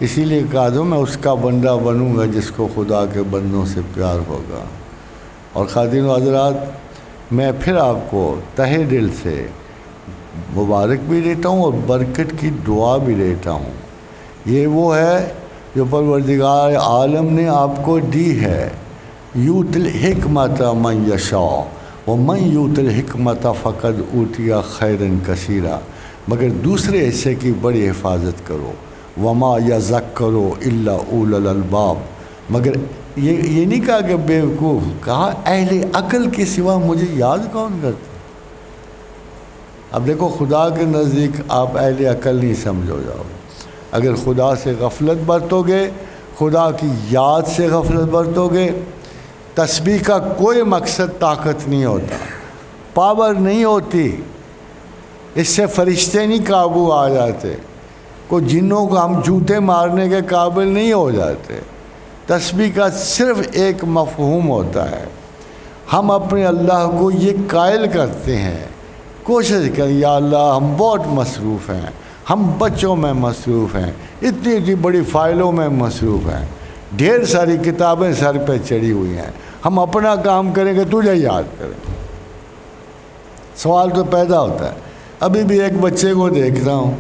اسی لیے کہا دو میں اس کا بندہ بنوں گا جس کو خدا کے بندوں سے پیار ہوگا. اور خواتین و حضرات, میں پھر آپ کو تہہ دل سے مبارک بھی دیتا ہوں اور برکت کی دعا بھی دیتا ہوں. یہ وہ ہے جو پروردگار عالم نے آپ کو دی ہے. یوت الحکمت من یشاء ومن یوت الحکمت فقد اوتی خیرا کثیرا. مگر دوسرے حصے کی بڑی حفاظت کرو. وما یذکر الا اولو الالباب. مگر یہ نہیں کہا کہ بیوقوف, کہا اہل عقل کے سوا مجھے یاد کون کرتا. اب دیکھو خدا کے نزدیک آپ اہل عقل نہیں سمجھو جاؤ. اگر خدا سے غفلت برتو گے, خدا کی یاد سے غفلت برتو گے, تسبیح کا کوئی مقصد طاقت نہیں ہوتا, پاور نہیں ہوتی. اس سے فرشتے نہیں قابو آ جاتے, کوئی جنوں کو ہم جوتے مارنے کے قابل نہیں ہو جاتے. تسبیح کا صرف ایک مفہوم ہوتا ہے, ہم اپنے اللہ کو یہ قائل کرتے ہیں, کوشش کریں یا اللہ ہم بہت مصروف ہیں, ہم بچوں میں مصروف ہیں, اتنی اتنی بڑی فائلوں میں مصروف ہیں, ڈھیر ساری کتابیں سر پہ چڑھی ہوئی ہیں, ہم اپنا کام کریں گے تجھے یاد کریں. سوال تو پیدا ہوتا ہے. ابھی بھی ایک بچے کو دیکھتا ہوں,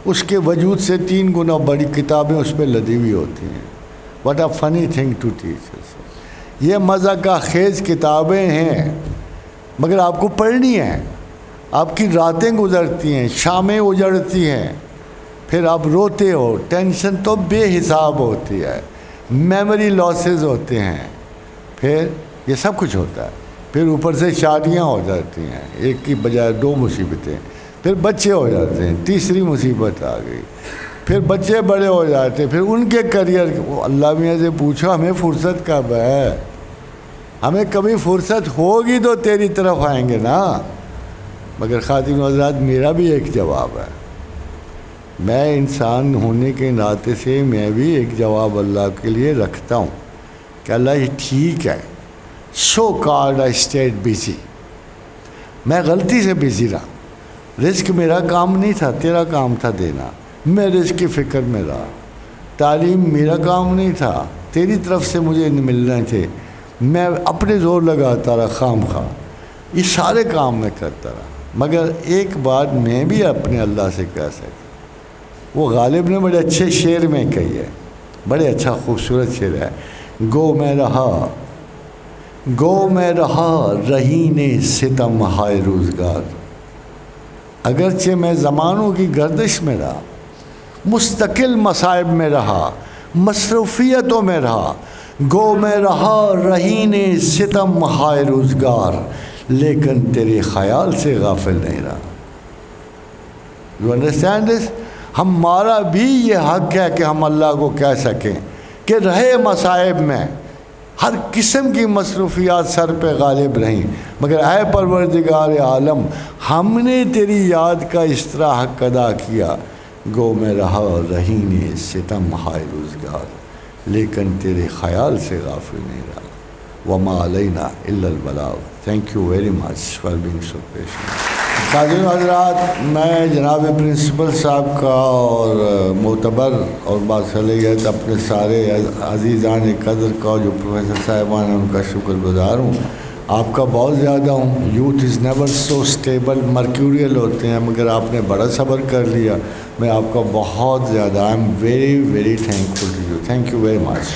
اس کے وجود سے 3 گنا بڑی کتابیں اس پہ لدی ہوئی ہوتی ہیں. What a funny thing to teach. یہ مزہ کا خیز کتابیں ہیں, مگر آپ کو پڑھنی ہیں. آپ کی راتیں گزرتی ہیں, شامیں اجڑتی ہیں, پھر آپ روتے ہو, ٹینشن تو بے حساب ہوتی ہے, میموری لاسز ہوتے ہیں, پھر یہ سب کچھ ہوتا ہے. پھر اوپر سے شادیاں ہو جاتی ہیں, ایک کی بجائے 2 مصیبتیں, پھر بچے ہو جاتے ہیں, تیسری مصیبت آ گئی, پھر بچے بڑے ہو جاتے ہیں, پھر ان کے کریئر. اللہ میاں سے پوچھو ہمیں فرصت کب ہے, ہمیں کبھی فرصت ہوگی تو تیری طرف آئیں گے نا. مگر خواتین و حضرات میرا بھی ایک جواب ہے, میں انسان ہونے کے ناطے سے میں بھی ایک جواب اللہ کے لیے رکھتا ہوں کہ اللہ یہ ٹھیک ہے, so called I instead busy, میں غلطی سے بزی رہا, رزق میرا کام نہیں تھا, تیرا کام تھا دینا, میں رزق کی فکر میں رہا, تعلیم میرا کام نہیں تھا, تیری طرف سے مجھے ملنے تھے, میں اپنے زور لگاتا رہا خام خواہ, یہ سارے کام میں کرتا رہا. مگر ایک بات میں بھی اپنے اللہ سے کہہ سکتا، وہ غالب نے بڑے اچھے شعر میں کہی ہے، بڑے اچھا خوبصورت شعر ہے، گو میں رہا رہین ستم ہائے روزگار، اگرچہ میں زمانوں کی گردش میں رہا، مستقل مصائب میں رہا، مصروفیتوں میں رہا، گو میں رہا رہین ستم ہائے روزگار، لیکن تیرے خیال سے غافل نہیں رہا۔ You understand this? ہمارا بھی یہ حق ہے کہ ہم اللہ کو کہہ سکیں کہ رہے مصائب میں ہر قسم کی مصروفیات سر پہ غالب رہیں، مگر اے پروردگار عالم، ہم نے تیری یاد کا اس طرح حق ادا کیا، گو میں رہا رہین ستم ہائے روزگار، لیکن تیرے خیال سے غافل نہیں رہا، وما علینا الا البلاغ۔ Thank you very much for being so patient. حاضرین حضرات، میں جناب پرنسپل صاحب کا اور معتبر اور باصلاحیت اپنے سارے عزیزان قدر کا جو پروفیسر صاحبان ہیں ان کا شکر گزار ہوں۔ آپ کا بہت زیادہ ہوں۔ Youth is never so stable, mercurial ہوتے ہیں، مگر آپ نے بڑا صبر کر لیا۔ میں آپ کا بہت زیادہ I am very very thankful to you. Thank you very much.